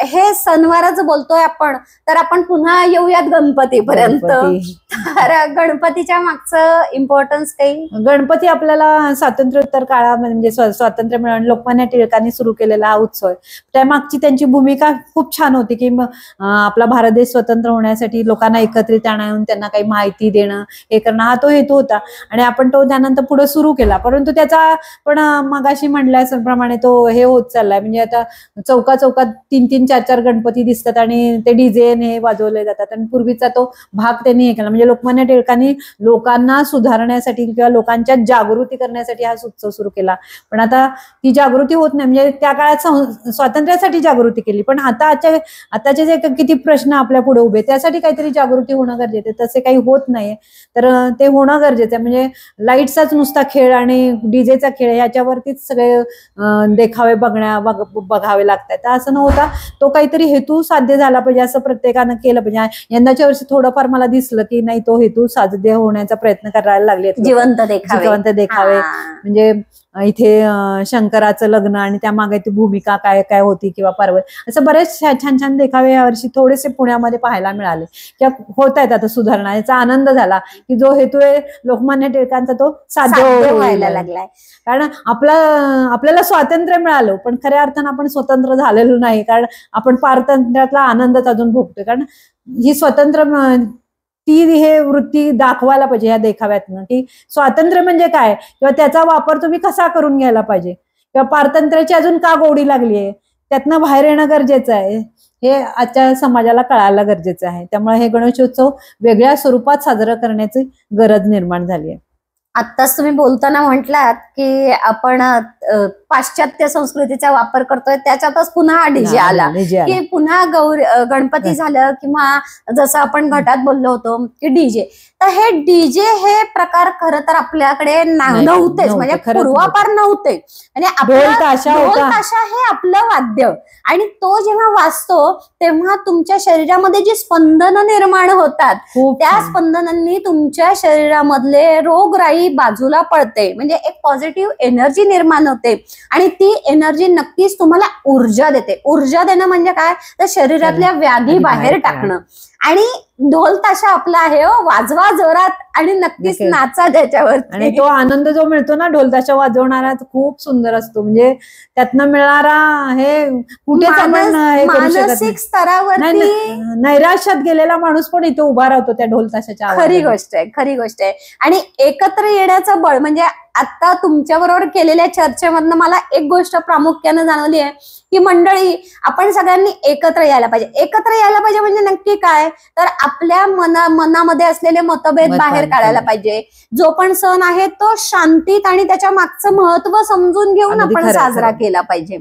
हे सणवारच बोलतोय आपण, तर आपण पुन्हा येऊयात गणपतीपर्यंत. तर गणपतीच्या मागचं इम्पॉर्टन्स काही. गणपती आपल्याला स्वातंत्र्योत्तर काळामध्ये म्हणजे स्वातंत्र्य मिळवून लोकमान्य टिळकांनी सुरू केलेला हा उत्सव आहे. त्यामागची त्यांची भूमिका खूप छान होती की आपला भारत देश स्वतंत्र होण्यासाठी लोकांना एकत्रित आणून त्यांना काही माहिती देणं, हे करणं, हा तो हेतू होता. आणि आपण तो त्यानंतर पुढे सुरू केला. परंतु त्याचा पण मगाशी म्हणल्याप्रमाणे तो हे होत चाललाय. म्हणजे आता चौकात 3-3, 4-4 गणपती दिसतात आणि ते डीजे हे वाजवले जातात. आणि पूर्वीचा तो भाग त्यांनी हे केला. म्हणजे लोकमान्य टिळकांनी लोकांना सुधारण्यासाठी किंवा लोकांच्या जागृती करण्यासाठी हा उत्सव सुरू केला. पण आता ती जागृती होत नाही. म्हणजे त्या काळात स्वातंत्र्यासाठी जागृती केली, पण आताचे जे किती प्रश्न आपल्या पुढे उभे, त्यासाठी काहीतरी जागृती होणं गरजेचं आहे. तसे काही होत नाहीये, तर ते होणं गरजेचं आहे. म्हणजे लाईटचाच नुसता खेळ आणि डीजेचा खेळ ह्याच्यावरतीच सगळे देखावे बघावे लागतात. तर असं न होता तो काहीतरी हेतू साध्य झाला पाहिजे, असं प्रत्येकानं केलं पाहिजे. यंदाच्या वर्षी थोडंफार मला दिसलं की नाही, तो हेतू साध्य होण्याचा प्रयत्न करायला लागले. जिवंत देखावे म्हणजे इथे शंकराचं लग्न आणि त्यामागे ती भूमिका काय काय होती किंवा पार्वती, असं बरेच छान छान देखावे यावर्षी थोडेसे पुण्यामध्ये पाहायला मिळाले किंवा होत आहेत आता सुधारणा. याचा आनंद झाला की जो हेतू आहे लोकमान्य टिळकांचा तो साध्य व्हायला लागलाय. कारण आपल्याला स्वातंत्र्य मिळालं, पण खऱ्या अर्थानं आपण स्वतंत्र झालेलो नाही. कारण आपण पारतंत्र्यातला आनंदच अजून भोगतोय. कारण ही स्वतंत्र ती हे वृत्ती दाखवायला पाहिजे या देखाव्यातनं की स्वातंत्र्य म्हणजे काय किंवा त्याचा वापर तुम्ही कसा करून घ्यायला पाहिजे किंवा पारतंत्र्याची अजून का गोडी लागली आहे, त्यातनं बाहेर येणं गरजेचं आहे. हे आजच्या समाजाला कळायला गरजेचं आहे. त्यामुळे हे गणेशोत्सव वेगळ्या स्वरूपात साजरा करण्याची गरज निर्माण झाली आहे. आत्ताच तुम्ही बोलताना म्हटलात की आपण पाश्चात्य संस्कृतीचा वापर करतोय, त्याच्यातच पुन्हा डीजे आला की पुन्हा गणपती झालं किंवा जसं आपण घटात बोललो होतो की डीजे. तर हे डीजे हे प्रकार खरं तर आपल्याकडे नव्हतेच, म्हणजे पूर्वापार नव्हते. आणि ढोल ताशा हे आपलं वाद्य, आणि तो जेव्हा वाजतो तेव्हा तुमच्या शरीरामध्ये जी स्पंदनं निर्माण होतात, त्या स्पंदनांनी तुमच्या शरीरामधले रोगराई बाजूला पडते. म्हणजे एक पॉझिटिव्ह एनर्जी निर्माण होते आणि ती एनर्जी नक्कीच तुम्हाला ऊर्जा देते. ऊर्जा देणं म्हणजे काय, तर शरीरातल्या व्याधी बाहेर टाकणं. आणि ढोल ताशा आपला आहे, वाजवा जोरात आणि नक्कीच नाचा त्याच्यावर. आणि तो आनंद जो मिळतो ना ढोल ताशा वाजवणारा, खूप सुंदर असतो. म्हणजे त्यातनं मिळणारा हे कुठेच आपण मानसिक स्तरावर नैराश्यात गेलेला माणूस पण इथे उभा राहतो त्या ढोल ताशाच्या. खरी गोष्ट आहे. आणि एकत्र येण्याचं बळ, म्हणजे आता तुमच्या बरोबर केलेल्या चर्चेमधनं मला एक गोष्ट प्रामुख्याने जाणवली आहे की मंडळी, आपण सगळ्यांनी एकत्र यायला पाहिजे. एकत्र यायला पाहिजे म्हणजे नक्की काय, तर आपल्या मनामध्ये असलेले मतभेद बाहेर काढायला पाहिजे. जो पण सण आहे तो शांतीत आणि त्याच्या मागचं महत्व समजून घेऊन आपण साजरा केला पाहिजे.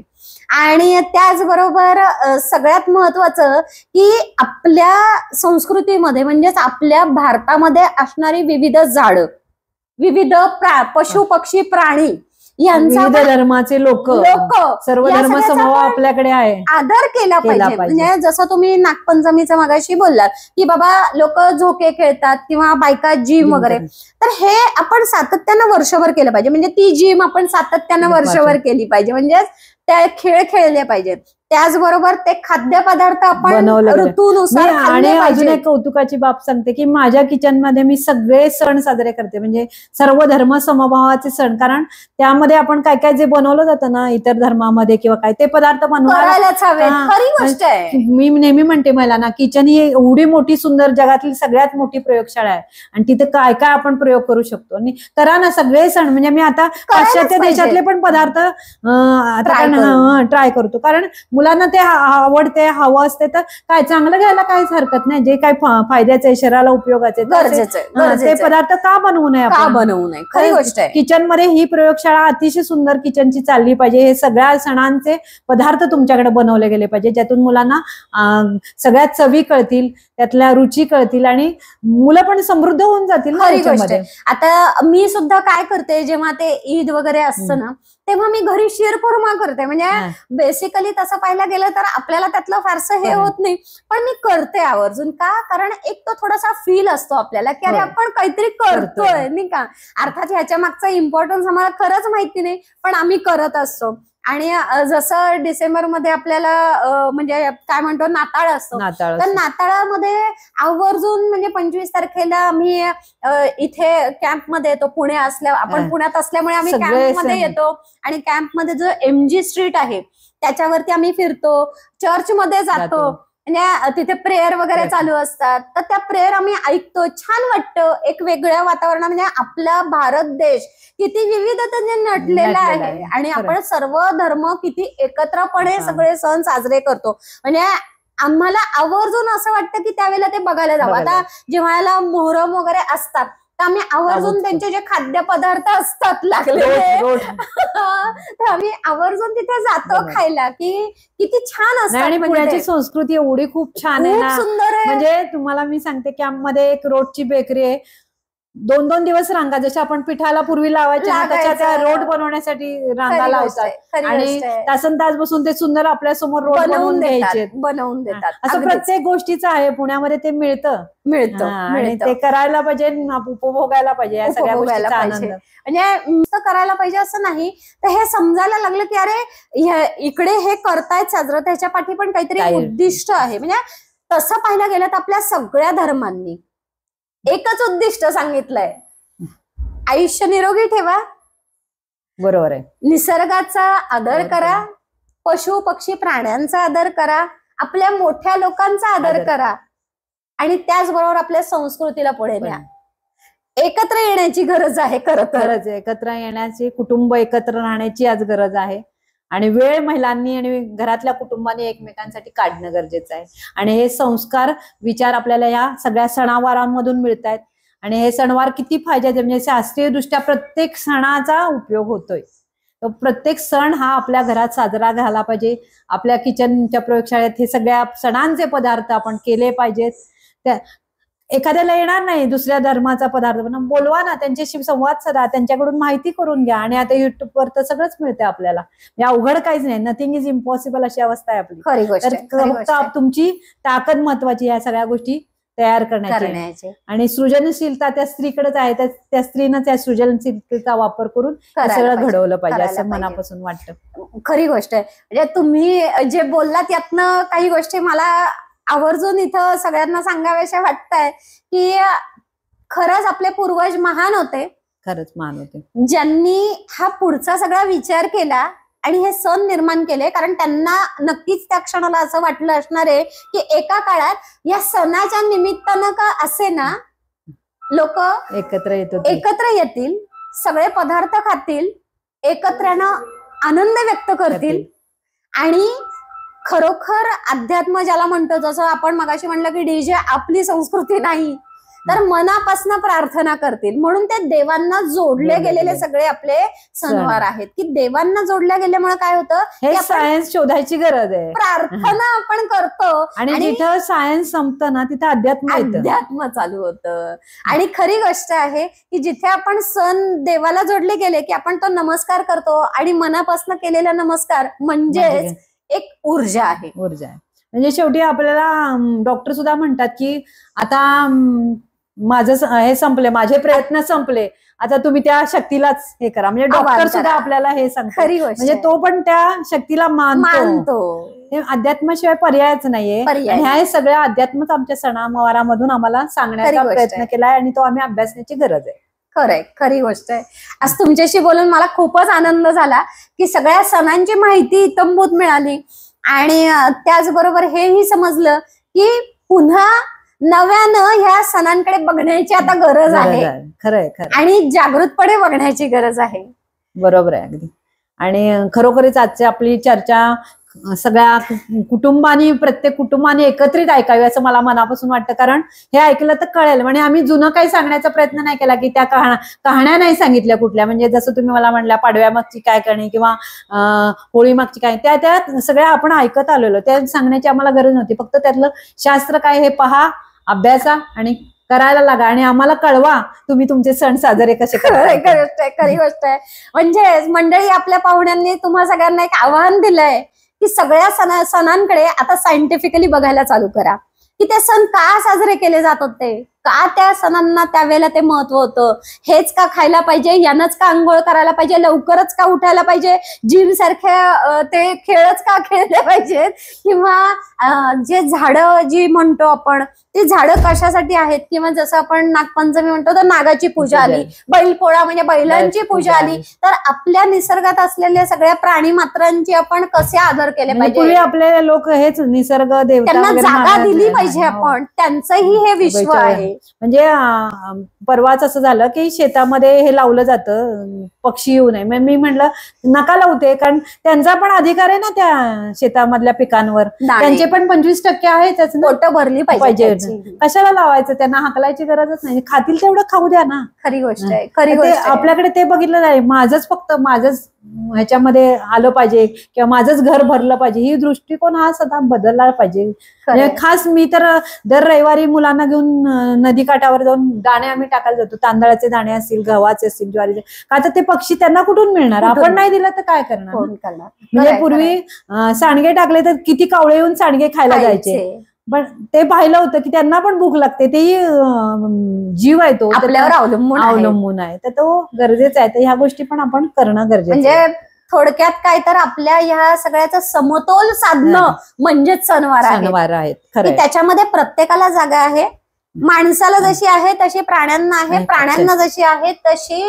आणि त्याचबरोबर सगळ्यात महत्वाचं की आपल्या संस्कृतीमध्ये म्हणजेच आपल्या भारतामध्ये असणारी विविध झाडं, विविध पशु पक्षी प्राणी यांचा धर्माचे लोक सर्व धर्म समूह आपल्याकडे आहे, आदर केला पाहिजे. म्हणजे जसं तुम्ही नागपंचमीचं मगाशी बोललात की बाबा लोक झोके खेळतात किंवा बायका जिम वगैरे, तर हे आपण सातत्यानं वर्षभर केलं पाहिजे. म्हणजे ती जिम आपण सातत्यानं वर्षभर केली पाहिजे, म्हणजे त्या खेळ खेळले पाहिजेत. त्याचबरोबर ते खाद्यपदार्थ आपण बनवलं गेलं. ऋतूनुसार आणि खाल्ले अजून पाहिजे. एक कौतुकाची बाब सांगते की माझ्या किचन मध्ये मी सगळे सण साजरे करते, म्हणजे सर्व धर्म समभावाचे सण. कारण त्यामध्ये आपण काय काय जे बनवलं जातं ना इतर धर्मामध्ये किंवा काय ते पदार्थ बनवायला करायलाच हवेत. हा. खरी गोष्ट आहे. मी नेहमी म्हणते महिलांना किचन ही एवढी मोठी सुंदर जगातली सगळ्यात मोठी प्रयोगशाळा आहे आणि तिथे काय काय आपण प्रयोग करू शकतो. आणि करा ना सगळे सण, म्हणजे मी आता पाश्चात्य देशातले पण पदार्थ ट्राय करतो, कारण मुलांना ते आवडते, हवं असते तर काय चांगलं घ्यायला काहीच हरकत नाही. जे काही फायद्याचे आहे, शरीराला उपयोगाचे ते पदार्थ का बनवू नये, का बनवू नये. खरी गोष्ट आहे. किचन मध्ये ही प्रयोगशाळा अतिशय सुंदर किचनची चालली पाहिजे. हे सगळ्या सणांचे पदार्थ तुमच्याकडे बनवले गेले पाहिजे, ज्यातून मुलांना सगळ्यात चवी कळतील, त्यातल्या रुची कळतील आणि मुलं पण समृद्ध होऊन जातील. खरी गोष्ट आहे. आता मी सुद्धा काय करते, जेव्हा ते ईद वगैरे असतं ना तेव्हा मी घरी शीरखुर्मा करते. म्हणजे बेसिकली तसं पाहायला गेलं तर आपल्याला त्यातलं फारसं हे होत नाही, पण मी करते आवर्जून. का? कारण एक तो थोडासा फील असतो आपल्याला की अरे आपण काहीतरी करतोय, नाही का. अर्थात ह्याच्या मागचा इम्पॉर्टन्स आम्हाला खरंच माहिती नाही, पण आम्ही करत असतो. आणि जसं डिसेंबरमध्ये आपल्याला म्हणजे काय म्हणतो नाताळ असतो, तर नाताळामध्ये आवर्जून म्हणजे 25 तारखेला आम्ही इथे कॅम्पमध्ये येतो. आपण पुण्यात असल्यामुळे आम्ही कॅम्पमध्ये येतो आणि कॅम्पमध्ये जो MG स्ट्रीट आहे त्याच्यावरती आम्ही फिरतो, चर्चमध्ये जातो, म्हणजे तिथे प्रेयर वगैरे चालू असतात. तर त्या प्रेयर आम्ही ऐकतो, छान वाटतं. एक वेगळ्या वातावरणात, म्हणजे आपला भारत देश किती विविधतेने नटलेला आहे आणि आपण सर्व धर्म किती एकत्रपणे सगळे सण साजरे करतो. म्हणजे आम्हाला आवर्जून असं वाटतं की त्यावेळेला ते बघायला जावं. आता जेव्हा मोहरम वगैरे असतात तर आम्ही आवर्जून त्यांचे जे खाद्यपदार्थ असतात लागलेले तर आम्ही आवर्जून तिथे जातो खायला, की किती छान असतं. आणि पुण्याची संस्कृती एवढी खूप छान आहे ना, सुंदर आहे. म्हणजे तुम्हाला मी सांगते कॅम्पमध्ये एक रोडची बेकरी आहे, 2-2 दिवस रांगा, जसे आपण पिठाला पूर्वी लावायच्या त्याच्या रोड बनवण्यासाठी रांगा लावतात आणि तासन तास बसून ते सुंदर आपल्या समोर रोड बनवून देतात. असं प्रत्येक गोष्टीचं आहे पुण्यामध्ये, ते मिळतं आणि ते करायला पाहिजे, उपभोगायला पाहिजे या सगळ्या गोष्टीचा आनंद. म्हणजे करायला पाहिजे असं नाही, तर हे समजायला लागलं की अरे इकडे हे करतायत साजरं, त्याच्या पाठी पण काहीतरी उद्दिष्ट आहे. म्हणजे तसं पाहायला गेलं तर आपल्या सगळ्या धर्मांनी एकच उद्दिष्ट सांगितलंय, आयुष्य निरोगी ठेवा. बरोबर आहे. निसर्गाचा आदर करा, पशु पक्षी प्राण्यांचा आदर करा, आपल्या मोठ्या लोकांचा आदर करा आणि त्याचबरोबर आपल्या संस्कृतीला पुढे न्या. एकत्र येण्याची गरज आहे. खरंच एकत्र येण्याची, कुटुंब एकत्र राहण्याची आज गरज आहे आणि वेळ महिलांनी आणि घरातल्या कुटुंबाने एकमेकांसाठी काढणं गरजेचं आहे. आणि हे संस्कार विचार आपल्याला या सगळ्या सणावारांमधून मिळत आहेत आणि हे सणवार किती फायद्याचे, म्हणजे शास्त्रीय दृष्ट्या प्रत्येक सणाचा उपयोग होतोय. तर प्रत्येक सण हा आपल्या घरात साजरा झाला पाहिजे. आपल्या किचनच्या प्रयोगशाळेत हे सगळ्या सणांचे पदार्थ आपण केले पाहिजेत. त्या एखाद्याला येणार नाही दुसऱ्या धर्माचा पदार्थ, पण बोलवा ना, त्यांच्याशी संवाद साधा, त्यांच्याकडून माहिती करून घ्या. आणि आता युट्यूबवर तर सगळंच मिळतं आपल्याला, अवघड काहीच नाही. नथिंग इज इम्पॉसिबल अशी अवस्था आहे आपली. तर तुमची ताकद महत्वाची, या सगळ्या गोष्टी तयार करण्याची आणि सृजनशीलता त्या स्त्रीकडेच आहे. त्या स्त्रीनं त्या सृजनशीलतेचा वापर करून सगळं घडवलं पाहिजे असं मनापासून वाटतं. खरी गोष्ट आहे. म्हणजे तुम्ही जे बोललात यातनं काही गोष्टी मला आवर्जून इथं सगळ्यांना सांगाव्याशा वाटतंय की खरंच आपले पूर्वज महान होते. खरंच महान होते, ज्यांनी हा पुढचा सगळा विचार केला आणि हे सण निर्माण केले. कारण त्यांना नक्कीच त्या क्षणाला असं वाटलं असणार आहे की एका काळात या सणाच्या निमित्तानं का असे ना लोक एकत्र येतील, सगळे पदार्थ खातील, एकत्र्यानं आनंद व्यक्त करतील आणि खरोखर अध्यात्म ज्याला म्हणतो, जसं आपण मगाशी म्हणलं की डीजे आपली संस्कृती नाही, तर मनापासून प्रार्थना करतील. म्हणून ते देवांना जोडले गेलेले सगळे आपले सणवार आहेत की देवांना जोडल्या गेल्यामुळे काय होतं, हे सायन्स शोधायची गरज आहे. प्रार्थना आपण करतो आणि जिथं सायन्स संपतं ना तिथं अध्यात्म चालू होतं. आणि खरी गोष्ट आहे की जिथे आपण सण देवाला जोडले गेले की आपण तो नमस्कार करतो आणि मनापासून केलेला नमस्कार म्हणजेच एक ऊर्जा आहे. म्हणजे शेवटी आपल्याला डॉक्टर सुद्धा म्हणतात की आता माझं हे संपले, माझे प्रयत्न संपले, आता तुम्ही त्या शक्तीलाच हे करा. म्हणजे डॉक्टर सुद्धा आपल्याला हे सांगतात, खरी गोष्ट म्हणजे तो पण त्या शक्तीला मानतो. अध्यात्माशिवाय पर्यायच नाहीये. आणि ह्या सगळ्या अध्यात्मच आमच्या सणावारामधून आम्हाला सांगण्याचा प्रयत्न केलाय आणि तो आम्ही अभ्यासण्याची गरज आहे. खरंय, खरी गोष्ट आहे. आज तुमच्याशी बोलून मला खूपच आनंद झाला की सगळ्या सणांची माहिती इत्थंभूत मिळाली आणि त्याचबरोबर हेही समजलं की पुन्हा नव्यानं ह्या सणांकडे बघण्याची आता गरज आहे. खरंय आणि जागृतपणे बघण्याची गरज आहे. बरोबर आहे अगदी. आणि खरोखरीच आजची आपली चर्चा सगळ्या कुटुंबानी, प्रत्येक कुटुंबाने एकत्रित ऐकावी असं मला मनापासून वाटतं. कारण हे ऐकलं तर कळेल. म्हणजे आम्ही जुनं काही सांगण्याचा प्रयत्न नाही केला की त्या कहाण्या नाही सांगितल्या कुठल्या, म्हणजे जसं तुम्ही मला म्हणल्या पाडव्या मागची काय कहाणी किंवा होळी मागची काय, त्या सगळ्या आपण ऐकत आलेलो, त्या सांगण्याची आम्हाला गरज नव्हती. फक्त त्यातलं शास्त्र काय हे पहा, अभ्यासा आणि करायला लागा आणि आम्हाला कळवा तुम्ही तुमचे सण साजरे कसे करता. खरी गोष्ट आहे. म्हणजे मंडळी, आपल्या पाहुण्यांनी तुम्हा सगळ्यांना एक आव्हान दिलंय की सगळ्या सणांकडे आता सायंटिफिकली बघायला चालू करा की ते सण का साजरे केले जात होते, का त्या सणांना त्यावेळेला ते महत्व होतं, हेच का खायला पाहिजे, यानंच का आंघोळ करायला पाहिजे, लवकरच का उठायला पाहिजे, जिम सारख्या ते खेळच का खेळले पाहिजेत, किंवा जे झाडं जी म्हणतो आपण ती झाडं कशासाठी आहेत, किंवा जसं आपण नागपंचमी म्हणतो तर नागाची पूजा आली, बैलपोळा म्हणजे बैलांची पूजा आली. तर आपल्या निसर्गात असलेल्या सगळ्या प्राणी मात्रांची आपण कसे आदर केले पाहिजे. आपले लोक हेच निसर्ग देवता त्यांना जागा दिली पाहिजे आपण, त्यांचंही हे विश्व आहे. म्हणजे परवाच असं झालं की शेतामध्ये हे लावलं जातं पक्षी येऊ नये, मी म्हटलं नका लावते, कारण त्यांचा पण अधिकार आहे ना त्या शेतामधल्या पिकांवर, त्यांचे पण 25% आहेतच, पोटं भरली पाहिजे. कशाला लावायचं, त्यांना हाकलायची गरजच नाही, खातील तेवढं खाऊ द्या ना. खरी गोष्ट आहे, खरी गोष्ट. आपल्याकडे ते बघितलं नाही, माझंच फक्त माझंच ह्याच्यामध्ये आलं पाहिजे किंवा माझंच घर भरलं पाहिजे, ही दृष्टिकोन हा सदा बदलला पाहिजे. खास मी तर दर रविवारी मुलांना घेऊन नदी काठावर जाऊन दाणे आम्ही टाकायला जातो, तांदळाचे दाणे असतील, गव्हाचे असतील, ज्वारीचे, का तर ते पक्षी त्यांना कुठून मिळणार, आपण नाही दिलं तर काय करणार. म्हणजे पूर्वी सांडगे टाकले तर किती कावळे येऊन सांडगे खायला जायचे, पण ते पाहिलं होतं की त्यांना पण भूक लागते, तेही जीव आहे, तो आपल्यावर अवलंबून आहे, तर तो गरजेचा आहे. तर ह्या गोष्टी पण आपण करणं गरजेचं म्हणजे थोडक्यात काय तर आपल्या ह्या सगळ्याचा समतोल साधणं म्हणजेच सणवार आहेत. त्याच्यामध्ये प्रत्येकाला जागा आहे, माणसाला जशी आहे तशी प्राण्यांना आहे, प्राण्यांना जशी आहे तशी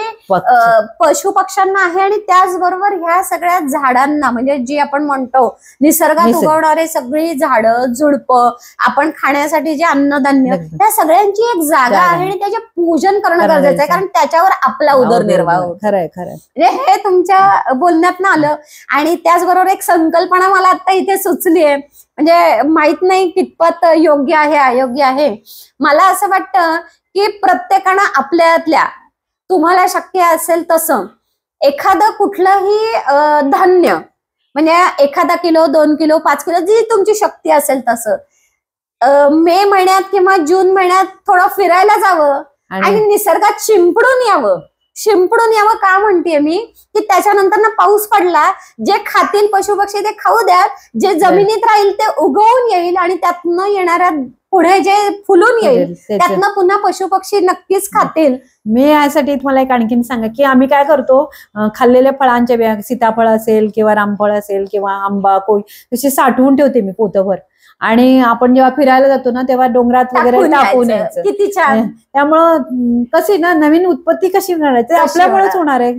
पशु पक्ष्यांना आहे, आणि त्याचबरोबर ह्या सगळ्या झाडांना, म्हणजे जी आपण म्हणतो निसर्गात उगवणारे सगळी झाडं झुडपं, आपण खाण्यासाठी जे अन्नधान्य, त्या सगळ्यांची एक जागा आहे आणि त्याचे पूजन करणं गरजेचं आहे, कारण त्याच्यावर आपला उदरनिर्वाह होतो. खरंय. म्हणजे हे तुमच्या बोलण्यात आलं. आणि त्याचबरोबर एक संकल्पना मला आता इथे सुचली आहे, म्हणजे माहित नाही कितपत योग्य आहे अयोग्य आहे. मला असं वाटतं की प्रत्येकानं आपल्यातल्या, तुम्हाला शक्य असेल तसं एखादं कुठलंही धान्य, म्हणजे 1 किलो 2 किलो 5 किलो जी तुमची शक्ती असेल तसं मे महिन्यात किंवा जून महिन्यात थोडं फिरायला जावं आणि निसर्गात शिंपडून यावं. का म्हणतेय मी की त्याच्यानंतर ना पाऊस पडला, जे खातील पशु पक्षी ते खाऊ द्या, जे जमिनीत राहील ते उगवून येईल आणि त्यातनं येणाऱ्या पुढे जे फुलून येईल त्यातनं पुन्हा पशु पक्षी नक्कीच खातील. मी यासाठी तुम्हाला एक आणखीन सांगा की आम्ही काय करतो, खाल्लेल्या फळांच्या बिया, सीताफळ असेल किंवा रामफळ असेल किंवा आंबा कोई तशी साठवून ठेवते मी पोतभर, आणि आपण जेव्हा फिरायला जातो ना तेव्हा डोंगरात वगैरे टाकून यायचं. किती छान. त्यामुळं कशी ना नवीन उत्पत्ती कशी होणार आहे, ते आपल्यामुळेच होणार आहे.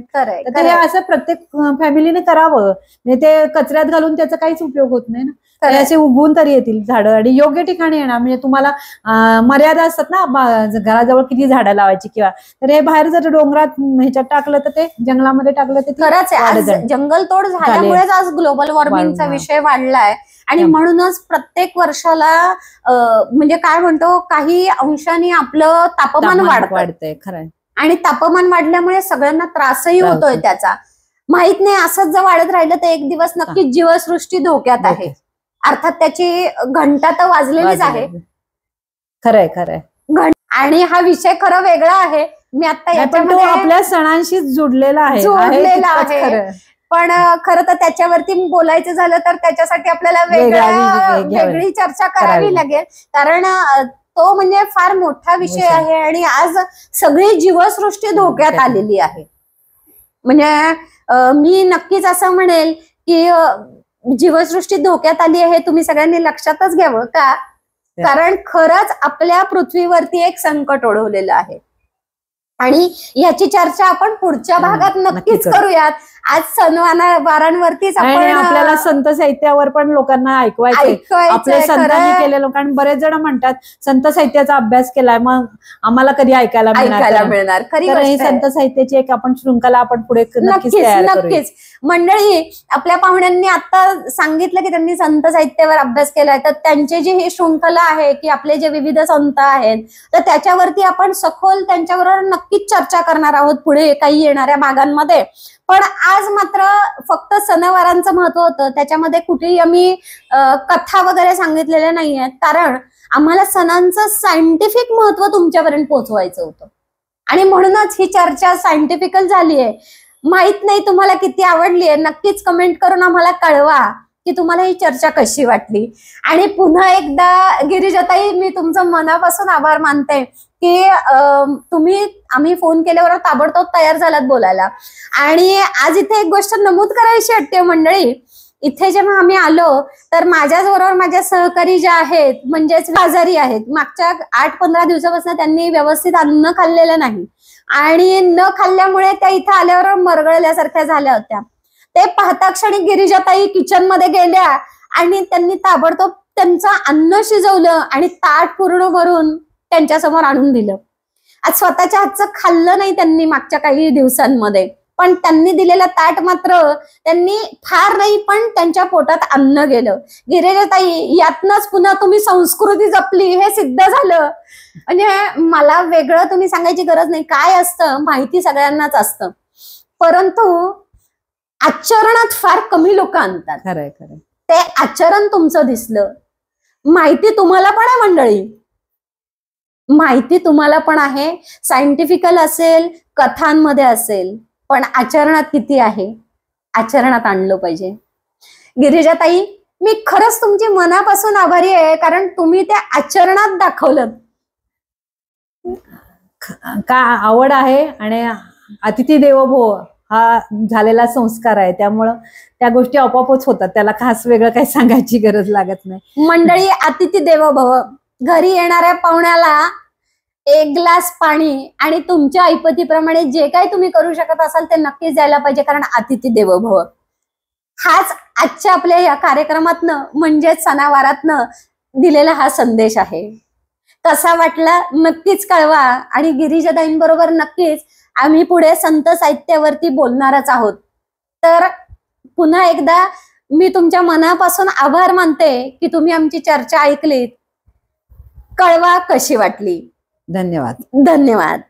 तर हे असं प्रत्येक फॅमिलीने करावं, म्हणजे ते कचऱ्यात घालून त्याचा काहीच उपयोग होत नाही ना. असे उगवून तरी येतील झाडं आणि योग्य ठिकाणी येणार. म्हणजे तुम्हाला मर्यादा असतात ना, घराजवळ किती झाडं लावायची किंवा, तर हे बाहेर जर डोंगरात ह्याच्यात टाकलं तर ते जंगलामध्ये टाकलं तर खरंच आहे. जंगलतोड झाल्यामुळेच आज ग्लोबल वॉर्मिंगचा विषय वाढलाय. आणि म्हणूनच प्रत्येक वर्षाला म्हणजे काय म्हणतो, काही अंशाने आपलं तापमान वाढतंय. खरंय. आणि तापमान वाढल्यामुळे सगळ्यांना त्रासही होतोय त्याचा. माहित नाही असंच जर वाढत राहिलं तर एक दिवस नक्की जीवसृष्टी धोक्यात आहे. अर्थात त्याची घंटा तर वाजलेलीच आहे. खरंय. आणि हा विषय खरं वेगळा आहे. मी आता याच्यामध्ये आपल्या सणांशी जोडलेला आहे. पण खरं तर त्याच्यावरती बोलायचं झालं तर त्याच्यासाठी आपल्याला वेगळी चर्चा करावी लागेल. कारण तो म्हणजे फार मोठा विषय आहे आणि आज सगळी जीवसृष्टी धोक्यात आलेली आहे. म्हणजे मी नक्कीच असं म्हणेल की जीवसृष्टी धोक्यात आली आहे, तुम्ही सगळ्यांनी लक्षातच घ्यावं का, कारण खरंच आपल्या पृथ्वीवरती एक संकट ओढवलेलं आहे आणि याची चर्चा आपण पुढच्या भागात नक्कीच करूयात. आज सणवारांवरतीच आपण आपल्याला संत साहित्यावर पण लोकांना ऐकवायचंय. आपले संतांनी केले, लोकांनी बरेच जण म्हणतात संत साहित्याचा अभ्यास केलाय, मग आम्हाला कधी ऐकायला मिळणार. खरी संत साहित्याची एक आपण शृंखला आपण पुढे नक्कीच. मंडळी, आपल्या पाहुण्यांनी आता सांगितलं की त्यांनी संत साहित्यावर अभ्यास केलाय, तर त्यांची जी ही शृंखला आहे की आपले जे विविध संत आहेत, तर त्याच्यावरती आपण सखोल त्यांच्याबरोबर नक्कीच चर्चा करणार आहोत पुढे काही येणाऱ्या भागांमध्ये. पण आज मात्र फक्त सणवारांचं महत्व होतं, त्याच्यामध्ये कुठेही आम्ही कथा वगैरे सांगितलेल्या नाही आहेत, कारण आम्हाला सणांचं सायंटिफिक महत्व तुमच्यापर्यंत पोहोचवायचं होतं आणि म्हणूनच ही चर्चा सायंटिफिकल झाली आहे. माहित नाही तुम्हाला किती आवडली आहे, नक्कीच कमेंट करून आम्हाला कळवा की तुम्हाला ही चर्चा कशी वाटली. आणि पुन्हा एकदा गिरिजाताई, मी तुमचं मनापासून आभार मानते की आम्ही फोन केल्यावर ताबडतोब तयार झालात बोलायला. आणि आज इथे एक गोष्ट नमूद करायची वाटते मंडळी, इथे जेव्हा आम्ही आलो तर माझ्याच बरोबर माझ्या सहकारी ज्या आहेत, म्हणजेच आजारी आहेत, मागच्या 8-15 दिवसापासून त्यांनी व्यवस्थित अन्न खाल्लेलं नाही आणि न खाल्ल्यामुळे त्या इथे आल्यावर मरगळल्यासारख्या झाल्या होत्या. ते पाहता क्षणी गिरिजाताई किचन मध्ये गेल्या आणि त्यांनी ताबडतोब त्यांचं अन्न शिजवलं आणि ताट पूर्ण भरून त्यांच्या समोर आणून दिलं. आज स्वतःच्या हातचं खाल्लं नाही त्यांनी मागच्या काही दिवसांमध्ये, पण त्यांनी दिलेलं ताट मात्र त्यांनी फार नाही पण त्यांच्या पोटात अन्न गेलं. गिरिजाताई, यातनच पुन्हा तुम्ही संस्कृती जपली हे सिद्ध झालं. म्हणजे मला वेगळं तुम्ही सांगायची गरज नाही, काय असतं माहिती सगळ्यांनाच असतं, परंतु आचरणात फार कमी लोक आणतात. खरंय. ते आचरण तुमचं दिसलं. माहिती तुम्हाला पण आहे मंडळी, माहिती तुम्हाला पण आहे, सायंटिफिकल असेल, कथांमध्ये असेल, पण आचरणात किती आहे, आचरणात आणलं पाहिजे. गिरिजाताई, मी खरंच तुमची मनापासून आभारी आहे, कारण तुम्ही त्या आचरणात दाखवलं. का आवड आहे आणि अतिथी देवो भव हा झालेला संस्कार आहे, त्यामुळं त्या गोष्टी आपोआपच होतात, त्याला खास वेगळं काही सांगायची गरज लागत नाही. मंडळी, अतिथी देवो भव, घरी येणाऱ्या पाहुण्याला 1 ग्लास पाणी आणि तुमच्या ऐपतीप्रमाणे जे काही तुम्ही करू शकत असाल ते नक्कीच द्यायला पाहिजे, कारण अतिथी देवो भव हाच आजच्या आपल्या या कार्यक्रमातनं म्हणजेच सणावारातनं दिलेला हा संदेश आहे. कसा वाटला नक्कीच कळवा आणि गिरिजाताईंबरोबर नक्कीच आम्ही पुढे संत साहित्यावरती बोलणारच आहोत. तर पुन्हा एकदा मी तुमच्या मनापासून आभार मानते की तुम्ही आमची चर्चा ऐकलीत. कळवा कशी वाटली. धन्यवाद. धन्यवाद.